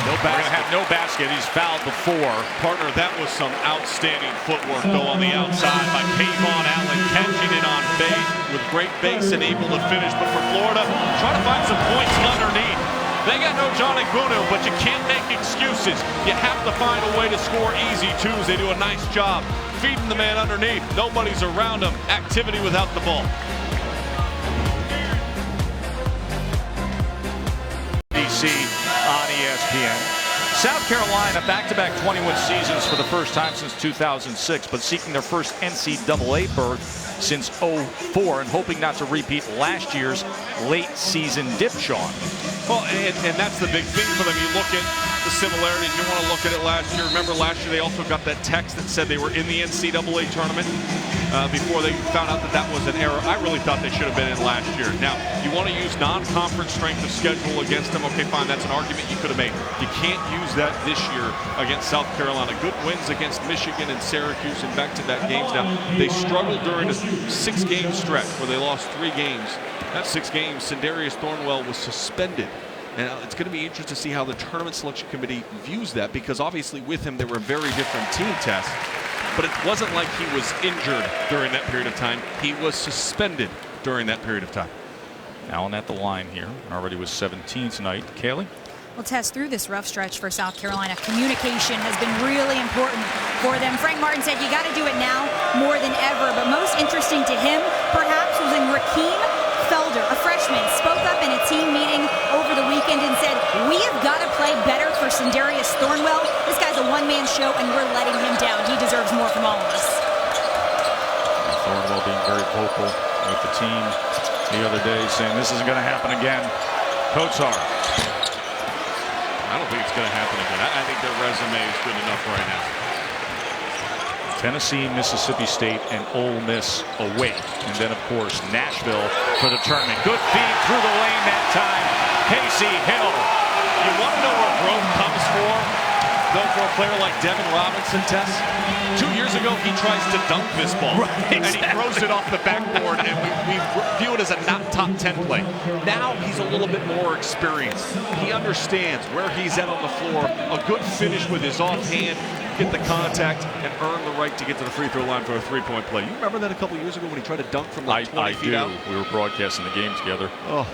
No basket. We're going to have no basket. He's fouled before. Partner, that was some outstanding footwork, though, on the outside by Kayvon Allen, catching it on base with great base and able to finish. But for Florida, trying to find some points underneath. They got no John Egbunu, but you can't make excuses. You have to find a way to score easy twos. They do a nice job feeding the man underneath. Nobody's around him. Activity without the ball. DC on ESPN. South Carolina back-to-back 21 seasons for the first time since 2006, but seeking their first NCAA berth since 04 and hoping not to repeat last year's late season dip, Sean. Well, and that's the big thing for them. You look at the similarities. You want to look at it last year. Remember last year they also got that text that said they were in the NCAA tournament before they found out that that was an error. I really thought they should have been in last year. Now, you want to use non-conference strength of schedule against them. Okay, fine, that's an argument you could have made. You can't use that this year against South Carolina. Good wins against Michigan and Syracuse in back-to-back games. Now, they struggled during a 6-game stretch where they lost 3 games. That 6 games, Sindarius Thornwell was suspended. And it's going to be interesting to see how the tournament selection committee views that, because obviously with him there were very different team tests. But it wasn't like he was injured during that period of time. He was suspended during that period of time. Allen at the line here. Already was 17 tonight. Kaylee? Well, Tess, through this rough stretch for South Carolina, communication has been really important for them. Frank Martin said you got to do it now more than ever. But most interesting to him, perhaps, was when Rakeem Felder, a freshman, spoke up in a team meeting over the weekend and said, we have got to play better for Sindarius Thornwell. This guy's a one-man show, and we're letting him down. He deserves more from all of us. Thornwell being very vocal with the team the other day, saying this isn't going to happen again. Kotsar. I don't think it's going to happen again. I think their resume is good enough right now. Tennessee, Mississippi State, and Ole Miss away. And then, of course, Nashville for the tournament. Good feed through the lane that time. Casey Hill. You want to know where growth comes though, for a player like Devin Robinson, Tess? 2 years ago, he tries to dunk this ball. Right, and he throws it off the backboard, and we view it as a not top 10 play. Now he's a little bit more experienced. He understands where he's at on the floor. A good finish with his offhand, get the contact, and earn the right to get to the free throw line for a 3-point play. You remember that a couple years ago when he tried to dunk from like 20 feet out? We were broadcasting the game together. Oh.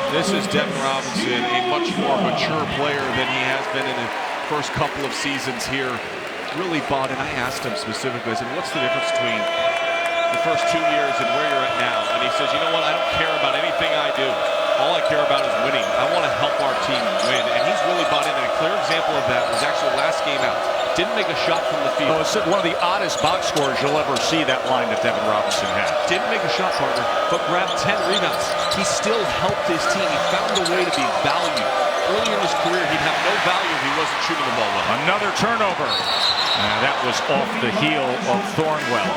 This is Devin Robinson, a much more mature player than he has been in the first couple of seasons here. Really bought in. I asked him specifically, I said, what's the difference between the first 2 years and where you're at now? And he says, you know what, I don't care about anything I do. All I care about is winning. I want to help our team win. And he's really bought in. And a clear example of that was actually last game out. Didn't make a shot from the field. Oh, it's one of the oddest box scores you'll ever see, that line that Devin Robinson had. Didn't make a shot, partner, but grabbed 10 rebounds. He still helped his team. He found a way to be valued. Earlier in his career, he'd have no value if he wasn't shooting the ball well. Another turnover. And that was off the heel of Thornwell.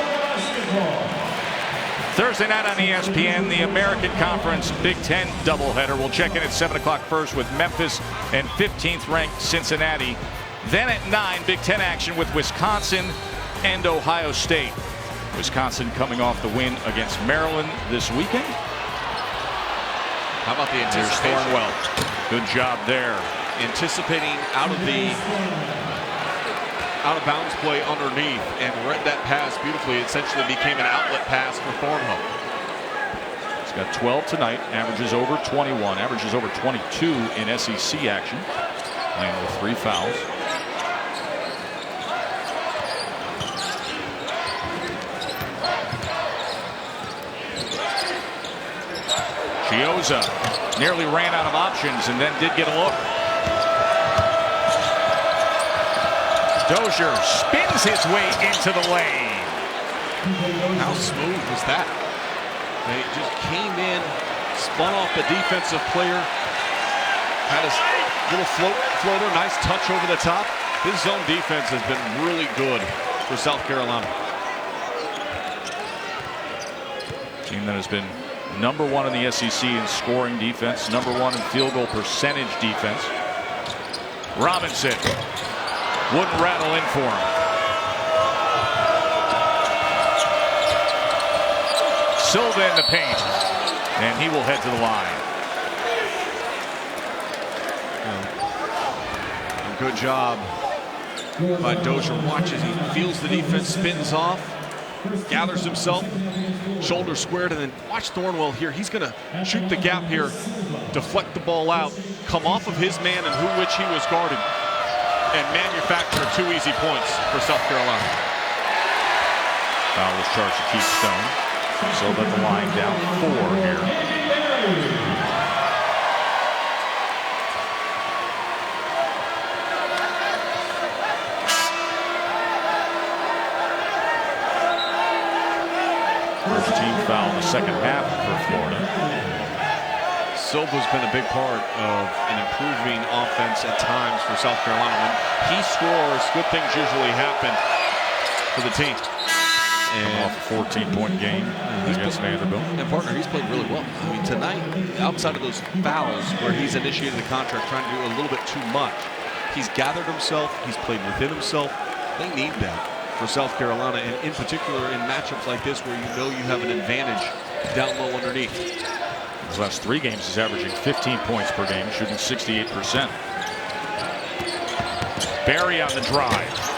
Thursday night on ESPN, the American Conference Big Ten doubleheader. We'll check in at 7 o'clock first with Memphis and 15th-ranked Cincinnati. Then at 9, Big Ten action with Wisconsin and Ohio State. Wisconsin coming off the win against Maryland this weekend. How about the anticipation? Thornwell. Good job there. Anticipating out of bounds play underneath and read that pass beautifully. It essentially became an outlet pass for Thornwell. He's got 12 tonight, averages over 21, averages over 22 in SEC action, playing with 3 fouls. Chiozza nearly ran out of options and then did get a look. Dozier spins his way into the lane. How smooth was that? They just came in, spun off the defensive player, had his little floater, nice touch over the top. His zone defense has been really good for South Carolina. Team that has been #1 in the SEC in scoring defense, #1 in field goal percentage defense. Robinson wouldn't rattle in for him. Silva in the paint, and he will head to the line. Good job by Dozier. Watches, he feels the defense, spins off, gathers himself, shoulder squared, and then watch Thornwell here. He's going to shoot the gap here, deflect the ball out, come off of his man and which he was guarded, and manufacture 2 easy points for South Carolina. Foul was charged to Keith Stone. So let the line down 4 here. First team foul in the second half for Florida. Silva's been a big part of an improving offense at times for South Carolina. When he scores, good things usually happen for the team. And off a 14-point game against Vanderbilt. And partner, he's played really well. I mean, tonight, outside of those fouls where he's initiated the contract, trying to do a little bit too much, he's gathered himself, he's played within himself. They need that for South Carolina, and in particular in matchups like this where you know you have an advantage down low underneath. His last 3 games he's averaging 15 points per game, shooting 68%. Barry on the drive.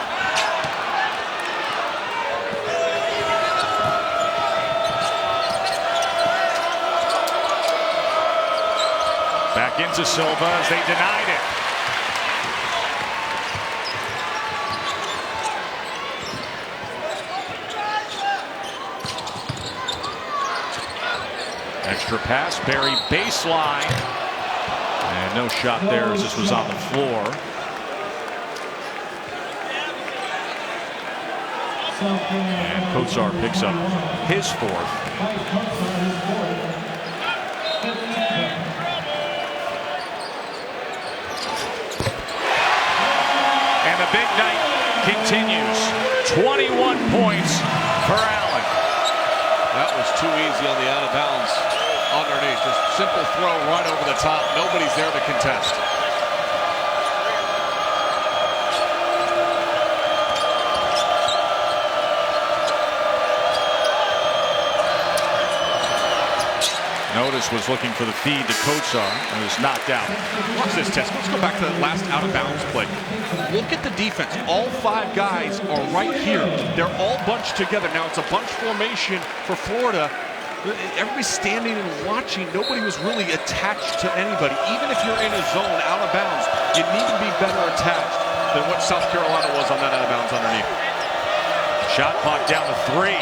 Back into Silva as they denied it. Extra pass, Barry baseline. And no shot there as this was on the floor. And Kotsar picks up his 4th. And the big night continues. 21 points for Allen. That was too easy on the out of bounds underneath. Just simple throw right over the top. Nobody's there to contest. Notice was looking for the feed to Kotsar and was knocked out. Watch this test. Let's go back to that last out-of-bounds play. Look at the defense. All 5 guys are right here. They're all bunched together. Now it's a bunch formation for Florida. Everybody's standing and watching. Nobody was really attached to anybody. Even if you're in a zone out of bounds, you need to be better attached than what South Carolina was on that out of bounds underneath. Shot clock down to 3.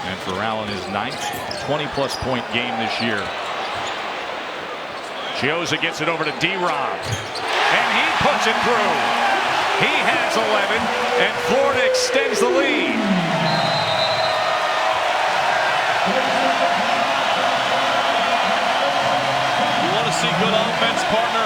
And for Allen, his 9th 20-plus point game this year. Chiozza gets it over to D-Rob. And he puts it through. He has 11, and Florida extends the lead. You want to see good offense, partner.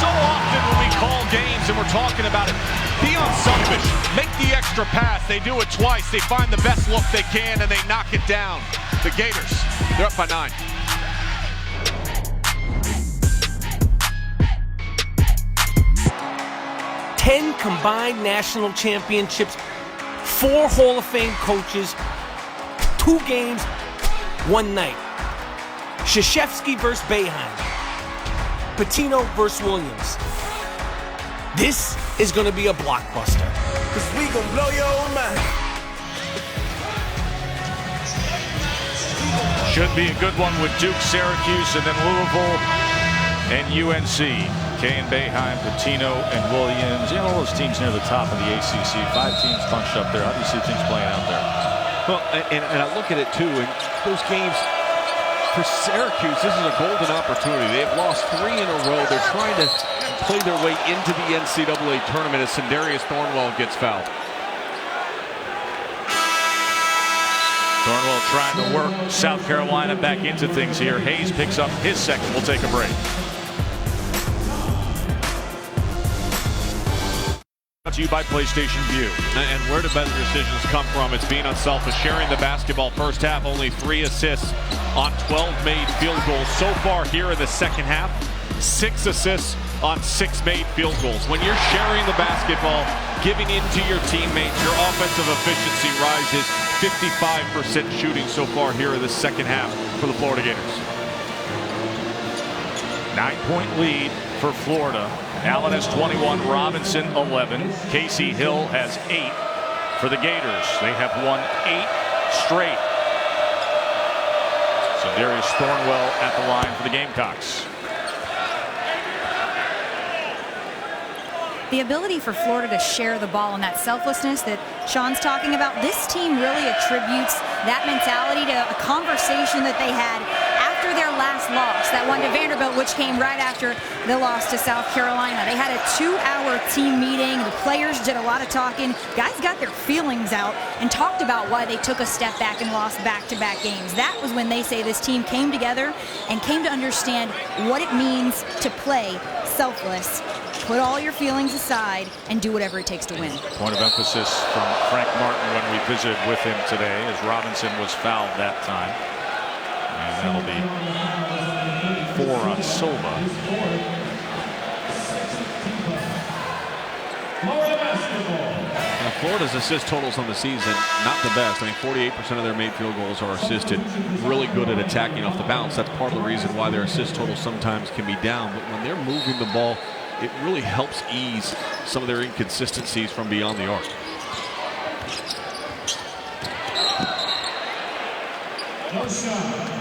So often when we call games and we're talking about it, be unselfish. Make the extra pass. They do it twice. They find the best look they can, and they knock it down. The Gators, they're up by 9. Ten combined national championships, 4 Hall of Fame coaches, 2 games, 1 night. Krzyzewski versus Boeheim. Pitino versus Williams. This is going to be a blockbuster. 'Cause we gonna blow your mind. Should be a good one with Duke, Syracuse, and then Louisville and UNC. Kay and Boeheim, Pitino and Williams. You know, all those teams near the top of the ACC. 5 teams bunched up there. How do you see things playing out there? Well, and I look at it too, and those games for Syracuse, this is a golden opportunity. They've lost 3 in a row. They're trying to play their way into the NCAA tournament as Sindarius Thornwell gets fouled. Thornwell trying to work South Carolina back into things here. Hayes picks up his second. We'll take a break. To you by PlayStation View. And where do better decisions come from? It's being unselfish, sharing the basketball. First half, only 3 assists on 12 made field goals so far here in the second half. 6 assists on 6 made field goals. When you're sharing the basketball, giving in to your teammates, your offensive efficiency rises. 55% shooting so far here in the second half for the Florida Gators. 9-point lead for Florida. Allen has 21, Robinson 11. Casey Hill has 8 for the Gators. They have won 8 straight. So Darius Thornwell at the line for the Gamecocks. The ability for Florida to share the ball and that selflessness that Sean's talking about, this team really attributes that mentality to a conversation that they had after their last loss, that one to Vanderbilt, which came right after the loss to South Carolina. They had a 2-hour team meeting. The players did a lot of talking. Guys got their feelings out and talked about why they took a step back and lost back-to-back games. That was when they say this team came together and came to understand what it means to play selfless. Put all your feelings aside and do whatever it takes to win. Point of emphasis from Frank Martin when we visited with him today, as Robinson was fouled that time. And that'll be 4 on Silva. Now, Florida's assist totals on the season, not the best. I mean, 48% of their made field goals are assisted. Really good at attacking off the bounce. That's part of the reason why their assist totals sometimes can be down. But when they're moving the ball, it really helps ease some of their inconsistencies from beyond the arc.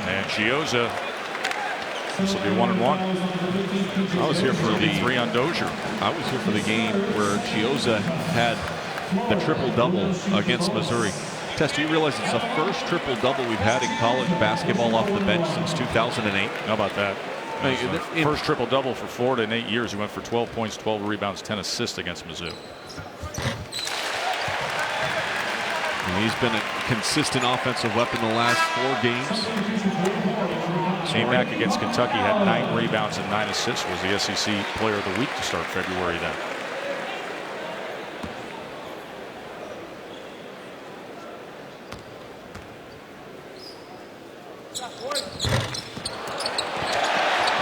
And Chiozza, this will be 1-1. I was here for the 3 on Dozier. I was here for the game where Chiozza had the triple-double against Missouri. Tess, do you realize it's the first triple-double we've had in college basketball off the bench since 2008? How about that? First triple-double for Florida in 8 years. He went for 12 points, 12 rebounds, 10 assists against Mizzou. And he's been a consistent offensive weapon the last 4 games. Came back against Kentucky, had 9 rebounds and 9 assists, was the SEC Player of the Week to start February then.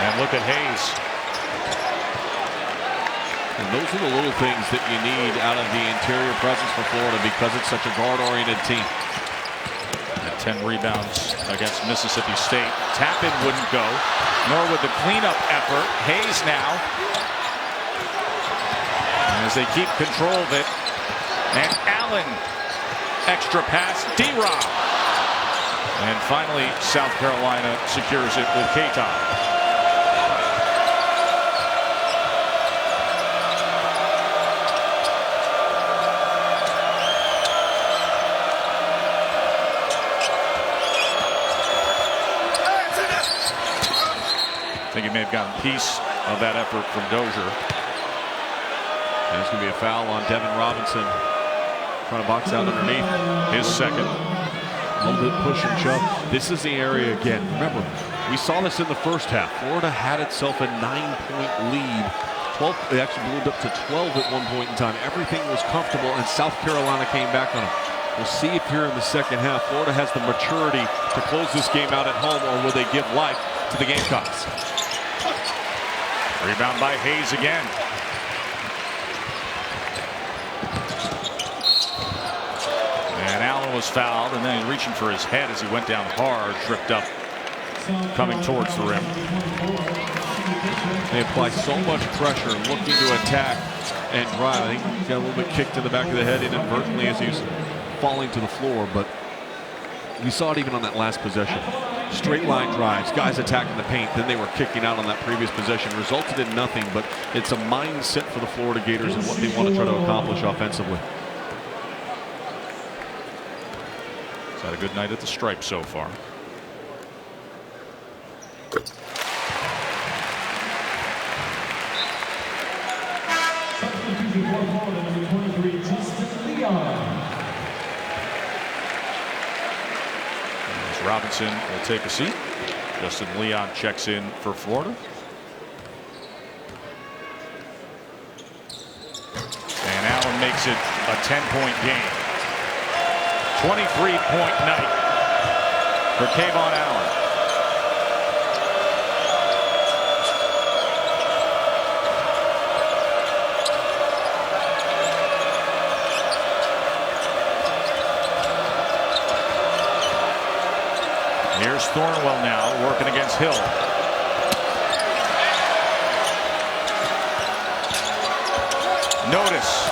And look at Hayes. And those are the little things that you need out of the interior presence for Florida because it's such a guard-oriented team. Had 10 rebounds against Mississippi State. Tap-in wouldn't go, nor would the cleanup effort. Hayes now. And as they keep control of it. And Allen, extra pass, D-Rob. And finally, South Carolina secures it with K-Top. I think he may have gotten a piece of that effort from Dozier. And it's going to be a foul on Devin Robinson. Trying to box out underneath. His second. A little bit push and shove. This is the area again. Remember, We saw this in the first half. Florida had itself a 9-point lead. 12, they actually blew it up to 12 at one point in time. Everything was comfortable, and South Carolina came back on them. We'll see if here in the second half, Florida has the maturity to close this game out at home, or will they give life to the Gamecocks? Rebound by Hayes again. And Allen was fouled, and then he's reaching for his head as he went down hard, tripped up, coming towards the rim. They apply so much pressure, looking to attack and drive. I think he got a little bit kicked in the back of the head inadvertently as he was falling to the floor, but we saw it even on that last possession. Straight line drives, guys attacking the paint, then they were kicking out on that previous possession. Resulted in nothing, but it's a mindset for the Florida Gators and what they want to try to accomplish offensively. He's had a good night at the stripe so far. As Robinson will take a seat. Justin Leon checks in for Florida. And Allen makes it a 10-point game. 23-point night for Kayvon Allen. Here's Thornwell now working against Hill. Notice.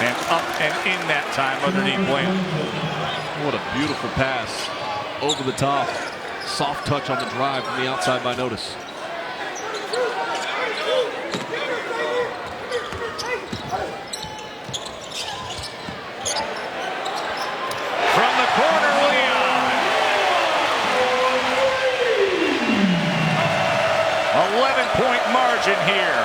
And up and in that time underneath Bland. What a beautiful pass over the top. Soft touch on the drive from the outside by Notice. From the corner, Leon. 11-point margin here.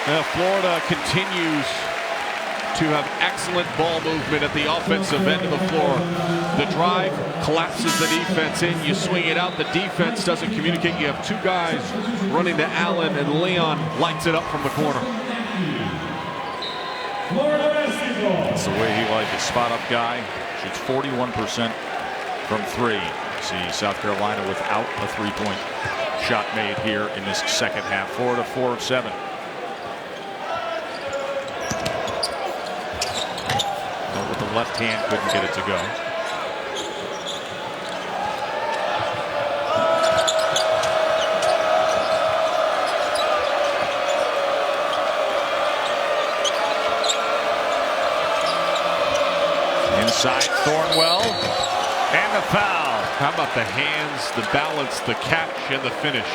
Now Florida continues to have excellent ball movement at the offensive end of the floor. The drive collapses the defense in. You swing it out. The defense doesn't communicate. You have two guys running to Allen, and Leon lights it up from the corner. That's the way he likes it. Spot up guy. Shoots 41% from three. See South Carolina without a three-point shot made here in this second half. Florida 4 of 7. With the left hand, couldn't get it to go. Inside Thornwell, and the foul. How about the hands, the balance, the catch, and the finish?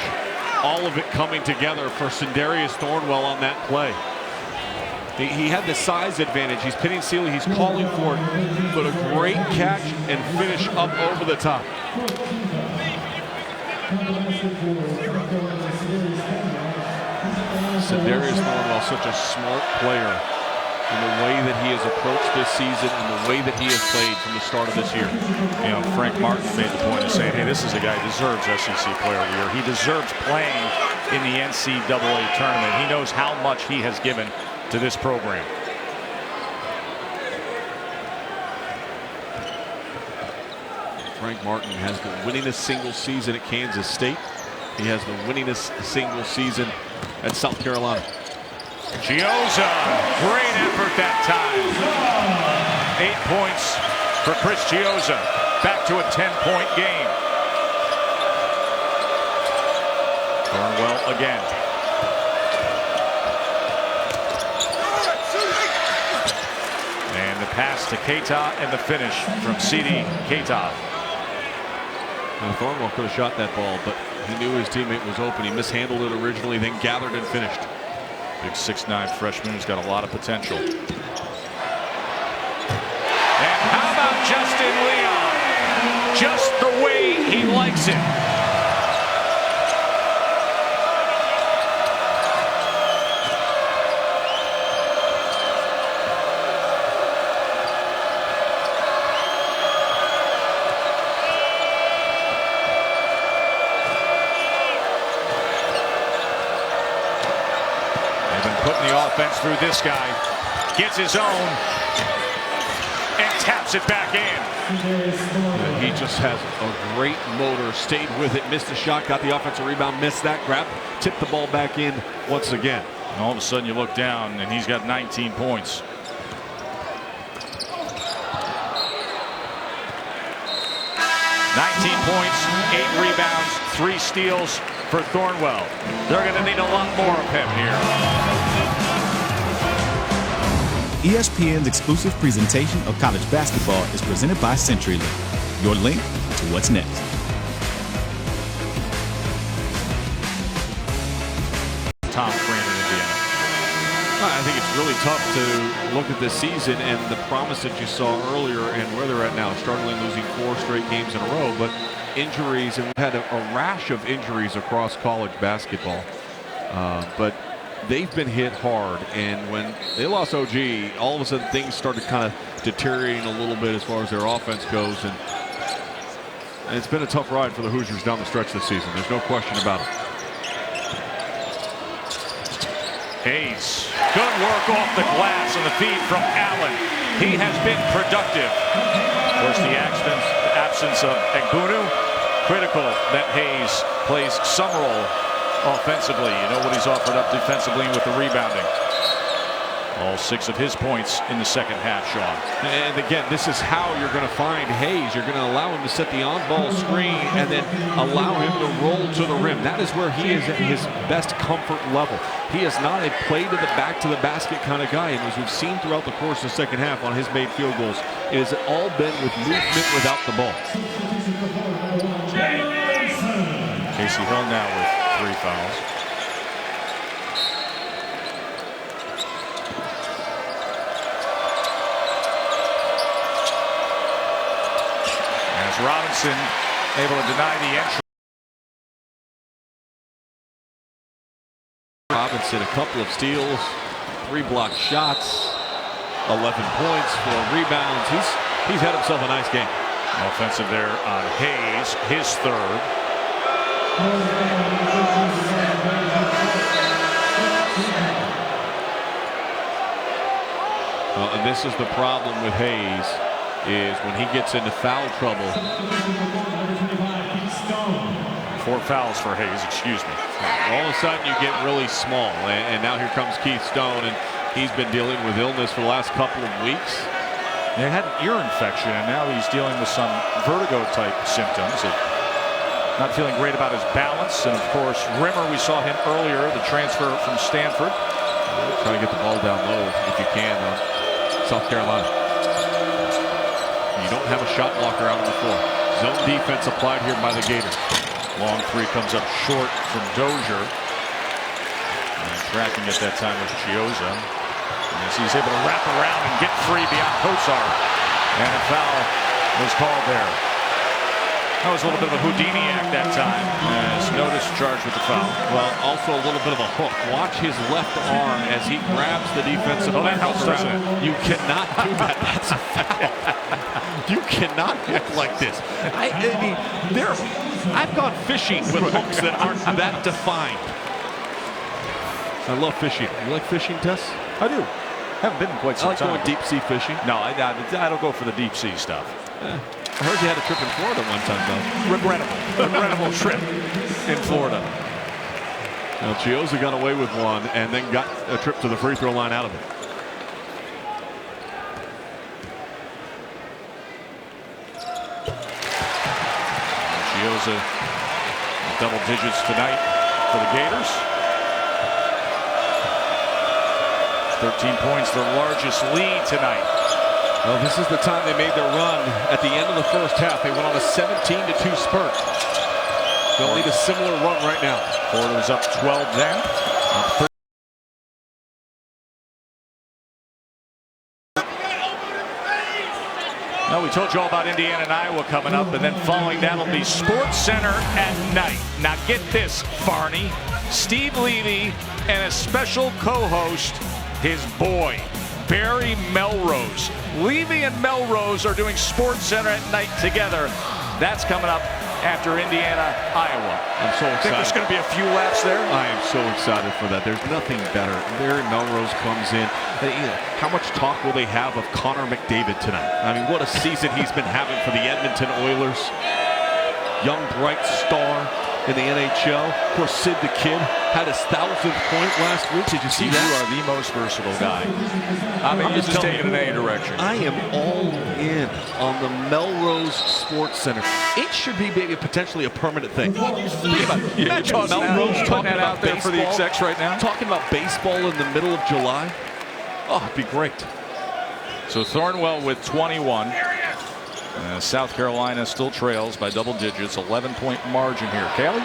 All of it coming together for Sindarius Thornwell on that play. He had the size advantage. He's pinning Sealy. He's calling for it, but a great catch and finish up over the top. Sindarius Thornwell, such a smart player in the way that he has approached this season and the way that he has played from the start of this year. You know, Frank Martin made the point of saying, hey, this is a guy who deserves SEC Player of the Year. He deserves playing in the NCAA tournament. He knows how much he has given to this program. Frank Martin has the winningest single season at Kansas State. He has the winningest single season at South Carolina. Chiozza, great effort that time. 8 points for Chris Chiozza. Back to a 10-point game. Thornwell again. And the pass to Keita and the finish from Sidy Keita. Thornwell could have shot that ball, but he knew his teammate was open. He mishandled it originally, then gathered and finished. Big 6'9" freshman who's got a lot of potential. And how about Justin Leon? Just the way he likes it. putting the offense through this guy. Gets his own and taps it back in. Yeah, he just has a great motor, stayed with it, missed the shot, got the offensive rebound, missed that, grab, tipped the ball back in once again. And all of a sudden you look down and he's got 19 points. Points, 8 rebounds, 3 steals for Thornwell. They're going to need a lot more of him here. ESPN's exclusive presentation of college basketball is presented by CenturyLink, your link to what's next. Tom Crean in Indiana. I think it's really tough to look at this season and the promise that you saw earlier and where they're at now, struggling, losing 4 straight games in a row, but injuries, and we've had a rash of injuries across college basketball. But they've been hit hard, and when they lost OG, all of a sudden things started kind of deteriorating a little bit as far as their offense goes, and it's been a tough ride for the Hoosiers down the stretch this season. There's no question about it. Hayes, good work off the glass on the feed from Allen. He has been productive. Of course, the absence of Egbunu, critical that Hayes plays some role offensively. You know what he's offered up defensively with the rebounding. All 6 of his points in the second half, Sean. And again, this is how you're going to find Hayes. You're going to allow him to set the on-ball screen and then allow him to roll to the rim. That is where he is at his best comfort level. He is not a play to the back to the basket kind of guy. And as we've seen throughout the course of the second half on his made field goals, it has all been with movement without the ball. Casey Hill now with 3 fouls. Robinson able to deny the entry. Robinson, a couple of steals, 3 blocked shots, 11 points, 4 rebounds. He's had himself a nice game. Offensive there on Hayes, his 3rd. And this is the problem with Hayes, is when he gets into foul trouble. 4 fouls for Hayes, excuse me. All of a sudden you get really small, and now here comes Keith Stone, and he's been dealing with illness for the last couple of weeks. He had an ear infection, and now he's dealing with some vertigo-type symptoms. Not feeling great about his balance, and of course, Rimmer, we saw him earlier, the transfer from Stanford. Try to get the ball down low if you can, South Carolina. You don't have a shot blocker out on the floor. Zone defense applied here by the Gators. Long 3 comes up short from Dozier. And tracking at that time was Chiozza. And as he's able to wrap around and get free beyond Kosar. And a foul was called there. That was a little bit of a Houdini act that time. As Notice charged with the foul. Well, also a little bit of a hook. Watch his left arm as he grabs the defensive. Oh, that helps, doesn't it? You cannot do that. That's a foul. You cannot hook like this. I mean, I've gone fishing with hooks that aren't that defined. I love fishing. You like fishing, Tess? I do. Haven't been in quite some time. I like going deep sea fishing. No, I don't go for the deep sea stuff. I heard you had a trip in Florida one time, though. Regrettable trip in Florida. Now, Chiozza got away with one and then got a trip to the free throw line out of it. Chiozza double digits tonight for the Gators. 13 points, their largest lead tonight. Well, this is the time they made their run. At the end of the first half, they went on a 17-2 spurt. They'll need a similar run right now. Florida was up 12 then. Up 13. Now, we told you all about Indiana and Iowa coming up, and then following that will be Sports Center at night. Now, get this, Barney. Steve Levy and a special co-host, his boy, Barry Melrose. Levy and Melrose are doing Sports Center at night together. That's coming up after Indiana, Iowa. I'm so I think excited. there's going to be a few laps there. I am so excited for that. There's nothing better. Barry Melrose comes in. How much talk will they have of Connor McDavid tonight? I mean, what a season he's been having for the Edmonton Oilers. Young, bright star in the NHL. Of course, Sid the Kid had his 1,000th point last week. Did you see You that? are the most versatile guy. I mean, you're just taking it in any direction. I am all in on the Melrose Sports Center. It should be maybe potentially a permanent thing. Think about it. Imagine Melrose talking that out about there for the baseball, execs right now. talking about baseball in the middle of July. Oh, it'd be great. So Thornwell with 21. South Carolina still trails by double digits, 11-point margin here. Kaylee?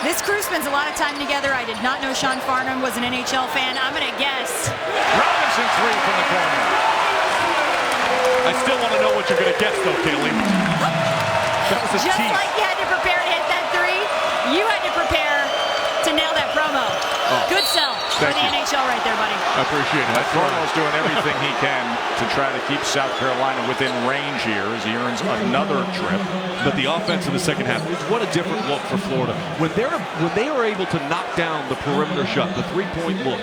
This crew spends a lot of time together. I did not know Sean Farnham was an NHL fan. I'm going to guess. Robinson 3 from the corner. I still want to know what you're going to guess, though, Kaylee. That was a Just tease. like you had to prepare to hit that three, you had to prepare to nail that promo. Good sell for the NHL right there, buddy. I appreciate it. Thornwell's doing everything he can to try to keep South Carolina within range here as he earns another trip. But the offense in the second half, what a different look for Florida. When they are able to knock down the perimeter shot, the three-point look,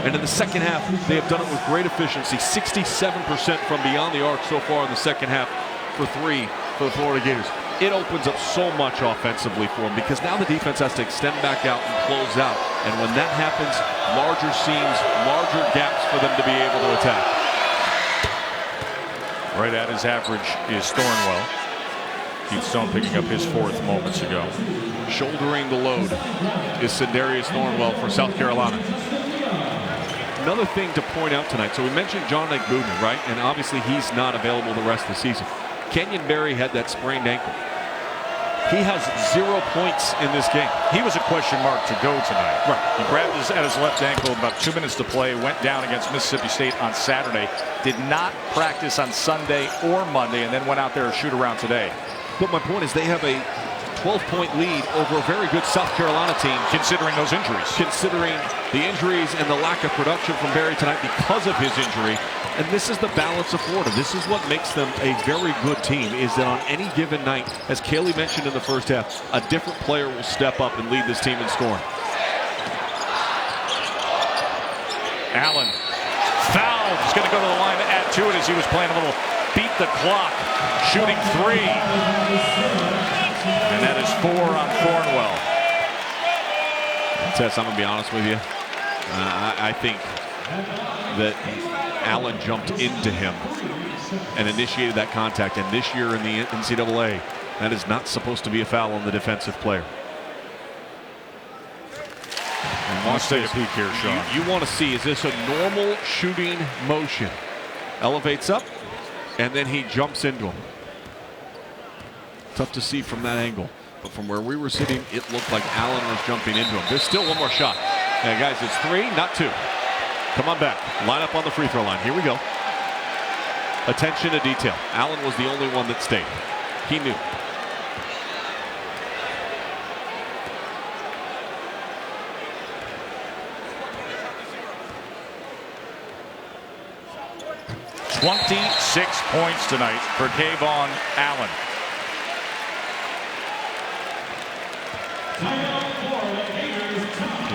and in the second half, they have done it with great efficiency, 67% from beyond the arc so far in the second half for three for the Florida Gators. It opens up so much offensively for them because now the defense has to extend back out and close out. And when that happens, larger seams, larger gaps for them to be able to attack. Right at his average is Thornwell. Keith Stone picking up his fourth moments ago. Shouldering the load is Sindarius Thornwell for South Carolina. Another thing to point out tonight. So we mentioned John Egbuna, right? And obviously he's not available the rest of the season. Kenyon Berry had that sprained ankle. He has 0 points in this game. He was a question mark to go tonight. Right. He grabbed at his left ankle about 2 minutes to play, went down against Mississippi State on Saturday, did not practice on Sunday or Monday, and then went out there to shoot around today. But my point is they have a 12-point lead over a very good South Carolina team. Considering those injuries. Considering the injuries and the lack of production from Berry tonight because of his injury. And this is the balance of Florida. This is what makes them a very good team, is that on any given night, as Kaylee mentioned in the first half, a different player will step up and lead this team in scoring. Allen fouled. He's going to go to the line to add to it as he was playing a little beat the clock. Shooting three. And that is 4 on Thornwell. Tess, I'm going to be honest with you. I think that Allen jumped into him and initiated that contact. And this year in the NCAA, that is not supposed to be a foul on the defensive player. And let's take a peek here, Sean. You want to see, is this a normal shooting motion? Elevates up, and then he jumps into him. Tough to see from that angle. But from where we were sitting, it looked like Allen was jumping into him. There's still one more shot. Now, guys, it's 3, not 2. Come on back. Line up on the free throw line. Here we go. Attention to detail. Allen was the only one that stayed. He knew. "26 points tonight for Kayvon Allen.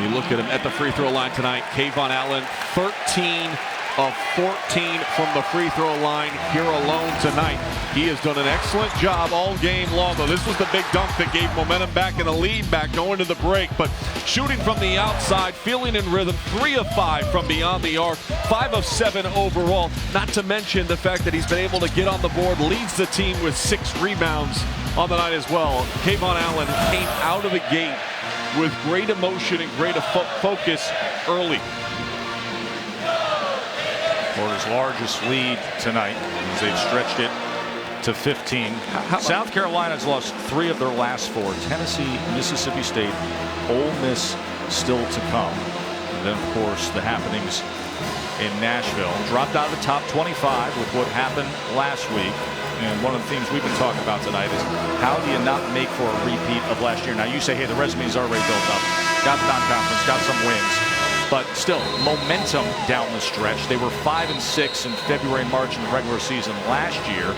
You look at him at the free throw line tonight. Kayvon Allen, 13 of 14 from the free throw line here alone tonight. He has done an excellent job all game long, though. This was the big dunk that gave momentum back and the lead back going to the break. But shooting from the outside, feeling in rhythm, 3 of 5 from beyond the arc, 5 of 7 overall. Not to mention the fact that he's been able to get on the board, leads the team with 6 rebounds on the night as well. Kayvon Allen came out of the gate with great emotion and great focus early. Florida's largest lead tonight as they've stretched it to 15. South Carolina's lost 3 of their last 4. Tennessee, Mississippi State, Ole Miss still to come. And then, of course, the happenings in Nashville. Dropped out of the top 25 with what happened last week. And one of the themes we've been talking about tonight is how do you not make for a repeat of last year? Now, you say, hey, the resume's already built up. Got the non-conference, got some wins. But still, momentum down the stretch. They were 5-6 in February and March in the regular season last year.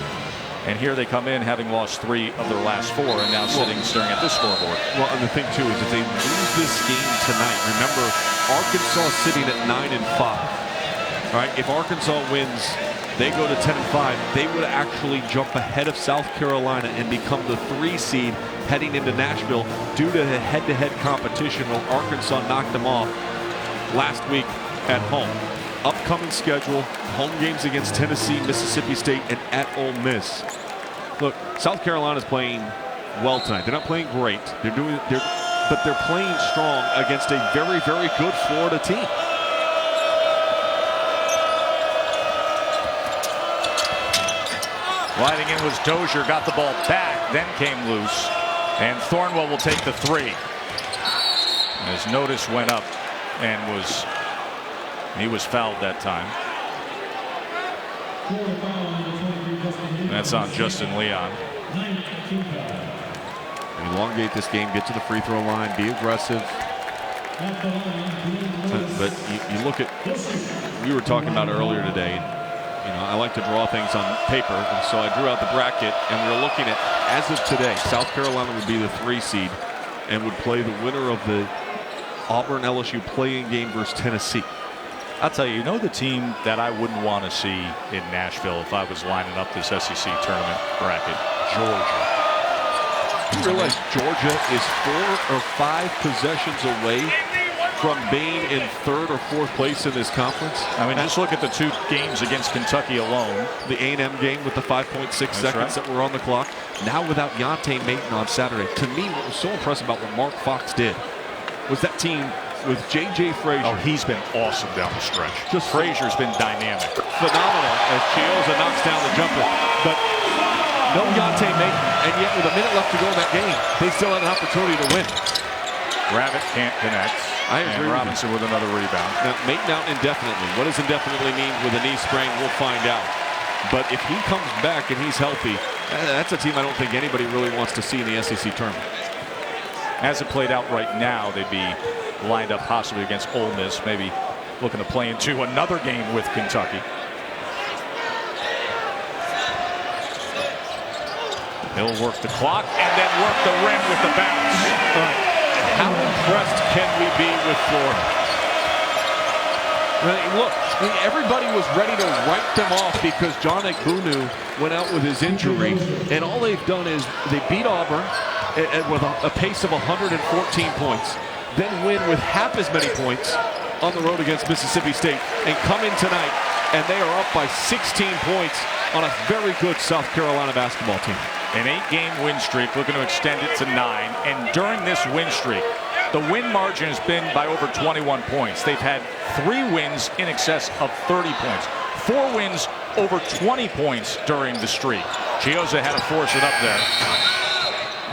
And here they come in having lost 3 of their last 4 and now sitting staring at this scoreboard. Well, and the thing too is if they lose this game tonight, remember Arkansas sitting at 9-5. All right, if Arkansas wins, they go to 10-5. They would actually jump ahead of South Carolina and become the 3 seed heading into Nashville due to the head-to-head competition where Arkansas knocked them off last week at home. Upcoming schedule, home games against Tennessee, Mississippi State, and at Ole Miss. Look, South Carolina's playing well tonight. They're not playing great. But they're playing strong against a very, very good Florida team. Gliding in was Dozier, got the ball back, then came loose. And Thornwell will take the 3. As notice went up and he was fouled that time. That's on Justin Leon. Elongate this game, get to the free throw line, be aggressive. But you look at, we were talking about earlier today, you know, I like to draw things on paper, and so I drew out the bracket, and we're looking at, as of today, South Carolina would be the 3 seed and would play the winner of the Auburn-LSU play-in game versus Tennessee. I'll tell you, the team that I wouldn't want to see in Nashville if I was lining up this SEC tournament bracket? Georgia. You realize Georgia is 4 or 5 possessions away from being in 3rd or 4th place in this conference? I mean, just look at the 2 games against Kentucky alone. The A&M game with the 5.6 seconds that were on the clock. Now without Yante Maton on Saturday. To me, what was so impressive about what Mark Fox did was that team with J.J. Frazier. Oh, he's been awesome down the stretch. Just Frazier's been dynamic. Phenomenal as Chiozza knocks down the jumper. But no Yante Maton, and yet with a minute left to go in that game, they still had an opportunity to win. Rabbit can't connect. I agree. And Robinson with another rebound. Now, Maton out indefinitely. What does indefinitely mean with a knee sprain? We'll find out. But if he comes back and he's healthy, that's a team I don't think anybody really wants to see in the SEC tournament. As it played out right now, they'd be lined up possibly against Ole Miss, maybe looking to play into another game with Kentucky. He'll work the clock and then work the rim with the bounce. How impressed can we be with Florida? Look, everybody was ready to write them off because John Egbunu went out with his injury, and all they've done is they beat Auburn with a pace of 114 points, then win with half as many points on the road against Mississippi State, and come in tonight, and they are up by 16 points on a very good South Carolina basketball team. An 8-game win streak, looking to extend it to 9. And during this win streak, the win margin has been by over 21 points. They've had 3 wins in excess of 30 points. 4 wins over 20 points during the streak. Chiozza had to force it up there.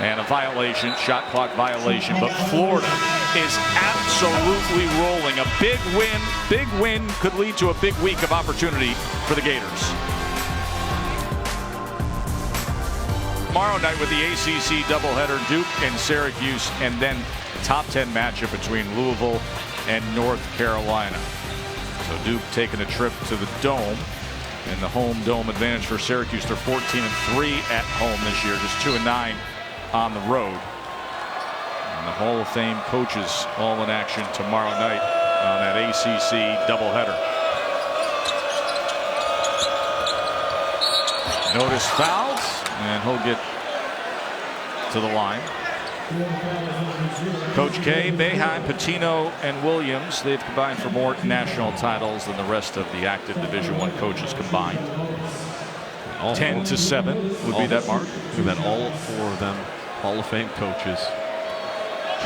And a violation, shot clock violation. But Florida is absolutely rolling. A big win could lead to a big week of opportunity for the Gators. Tomorrow night with the ACC doubleheader, Duke and Syracuse, and then top 10 matchup between Louisville and North Carolina. So Duke taking a trip to the Dome, and the home dome advantage for Syracuse. They're 14-3 at home this year, just 2-9 on the road. And the Hall of Fame coaches all in action tomorrow night on that ACC doubleheader. Notice fouls, and he'll get to the line. Coach K, Boeheim, Pitino, and Williams, they've combined for more national titles than the rest of the active Division I coaches combined. 10-7 would be that mark. We've had all 4 of them Hall of Fame coaches.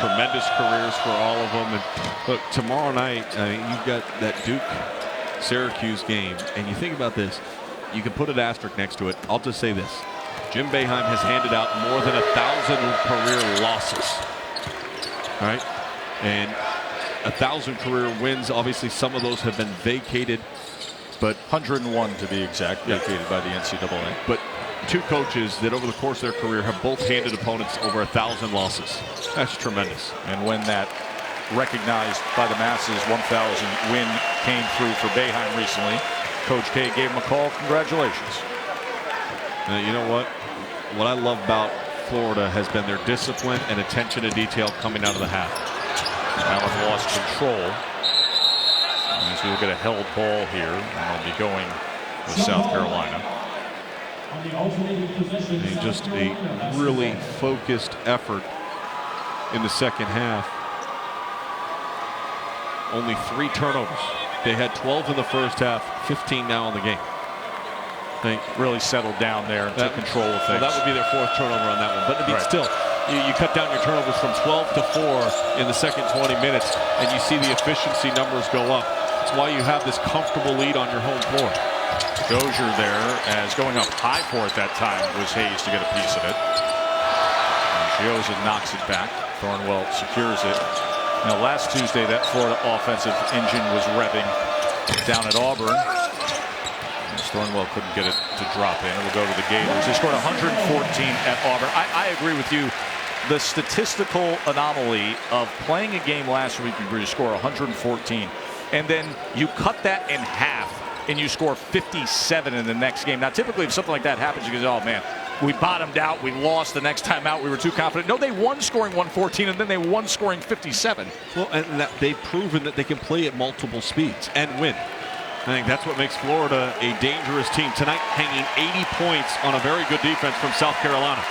Tremendous careers for all of them. And look, tomorrow night, you've got that Duke-Syracuse game, and you think about this. You can put an asterisk next to it. I'll just say this. Jim Boeheim has handed out more than 1,000 career losses. All right? And 1,000 career wins. Obviously, some of those have been vacated. But 101 to be exact, vacated by the NCAA. But 2 coaches that over the course of their career have both handed opponents over 1,000 losses. That's tremendous. And when that recognized by the masses 1,000 win came through for Boeheim recently, Coach K gave him a call. Congratulations. You know what? What I love about Florida has been their discipline and attention to detail coming out of the half. Allen lost control. As we look at a held ball here, and they'll be going with South Carolina. And just a really focused effort in the second half. Only 3 turnovers. They had 12 in the first half, 15 now in the game. They really settled down there and took control of things. Well, that would be their 4th turnover on that one. But I mean, still, you cut down your turnovers from 12 to 4 in the second 20 minutes, and you see the efficiency numbers go up. That's why you have this comfortable lead on your home floor. Dozier there, as going up high for it that time was Hayes to get a piece of it. And Chiozza knocks it back. Thornwell secures it. Now, last Tuesday, that Florida offensive engine was revving down at Auburn. As Thornwell couldn't get it to drop in. It will go to the Gators. They scored 114 at Auburn. I agree with you. The statistical anomaly of playing a game last week where you score 114, and then you cut that in half, and you score 57 in the next game. Now, typically, if something like that happens, you go, oh, man, we bottomed out. We lost the next time out. We were too confident. No, they won scoring 114, and then they won scoring 57. Well, and they've proven that they can play at multiple speeds and win. I think that's what makes Florida a dangerous team. Tonight, hanging 80 points on a very good defense from South Carolina.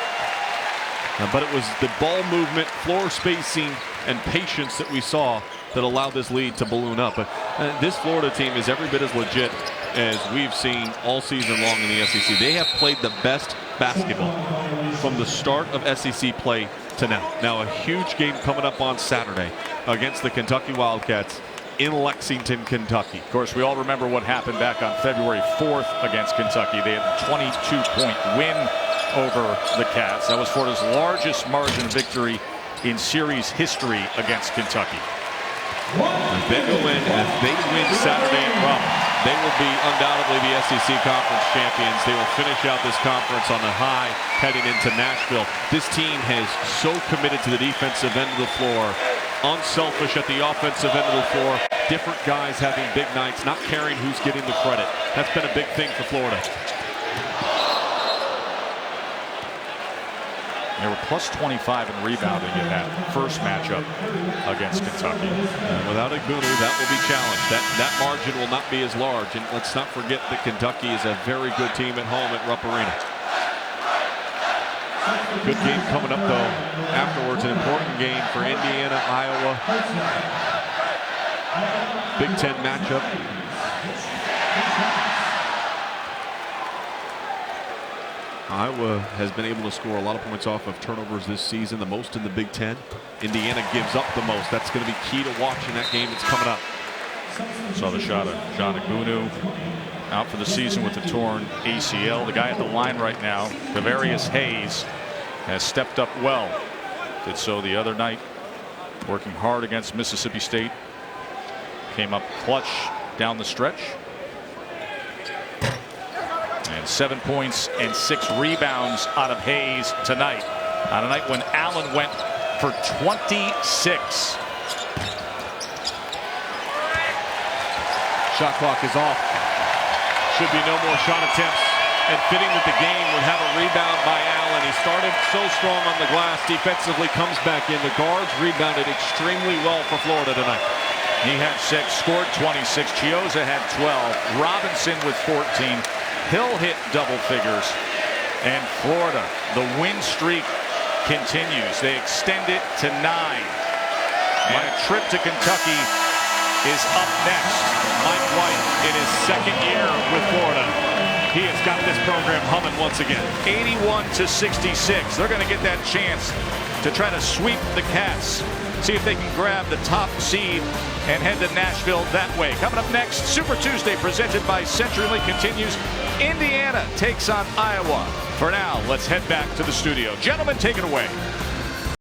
But it was the ball movement, floor spacing, and patience that we saw that allowed this lead to balloon up. But this Florida team is every bit as legit as we've seen all season long in the SEC. They have played the best basketball from the start of SEC play to now. Now, a huge game coming up on Saturday against the Kentucky Wildcats in Lexington, Kentucky. Of course, we all remember what happened back on February 4th against Kentucky. They had a 22-point win over the Cats. That was Florida's largest margin of victory in series history against Kentucky. If they go in, and if they win Saturday at Rupp, they will be undoubtedly the SEC Conference champions. They will finish out this conference on a high heading into Nashville. This team has so committed to the defensive end of the floor, unselfish at the offensive end of the floor, different guys having big nights, not caring who's getting the credit. That's been a big thing for Florida. They were plus 25 in rebounding in that first matchup against Kentucky. Without Igbunu, that will be challenged. That margin will not be as large. And let's not forget that Kentucky is a very good team at home at Rupp Arena. Good game coming up, though, afterwards. An important game for Indiana, Iowa. Big Ten matchup. Iowa has been able to score a lot of points off of turnovers this season, the most in the Big Ten. Indiana gives up the most. That's going to be key to watching that game that's coming up. Saw the shot of John Igbunu, out for the season with the torn ACL. The guy at the line right now, Kavarius Hayes, has stepped up well. Did so the other night, working hard against Mississippi State. Came up clutch down the stretch. And 7 points and 6 rebounds out of Hayes tonight, on a night when Allen went for 26. Shot clock is off. Should be no more shot attempts. And fitting that the game would have a rebound by Allen. He started so strong on the glass, defensively comes back in. The guards rebounded extremely well for Florida tonight. He had 6, scored 26. Chiozza had 12. Robinson with 14. Hill hit double figures. And Florida, the win streak continues. They extend it to 9. And a trip to Kentucky is up next. Mike White in his second year with Florida. He has got this program humming once again. 81-66. They're going to get that chance to try to sweep the Cats. See if they can grab the top seed and head to Nashville that way. Coming up next, Super Tuesday presented by CenturyLink continues. Indiana takes on Iowa. For now, let's head back to the studio. Gentlemen, take it away.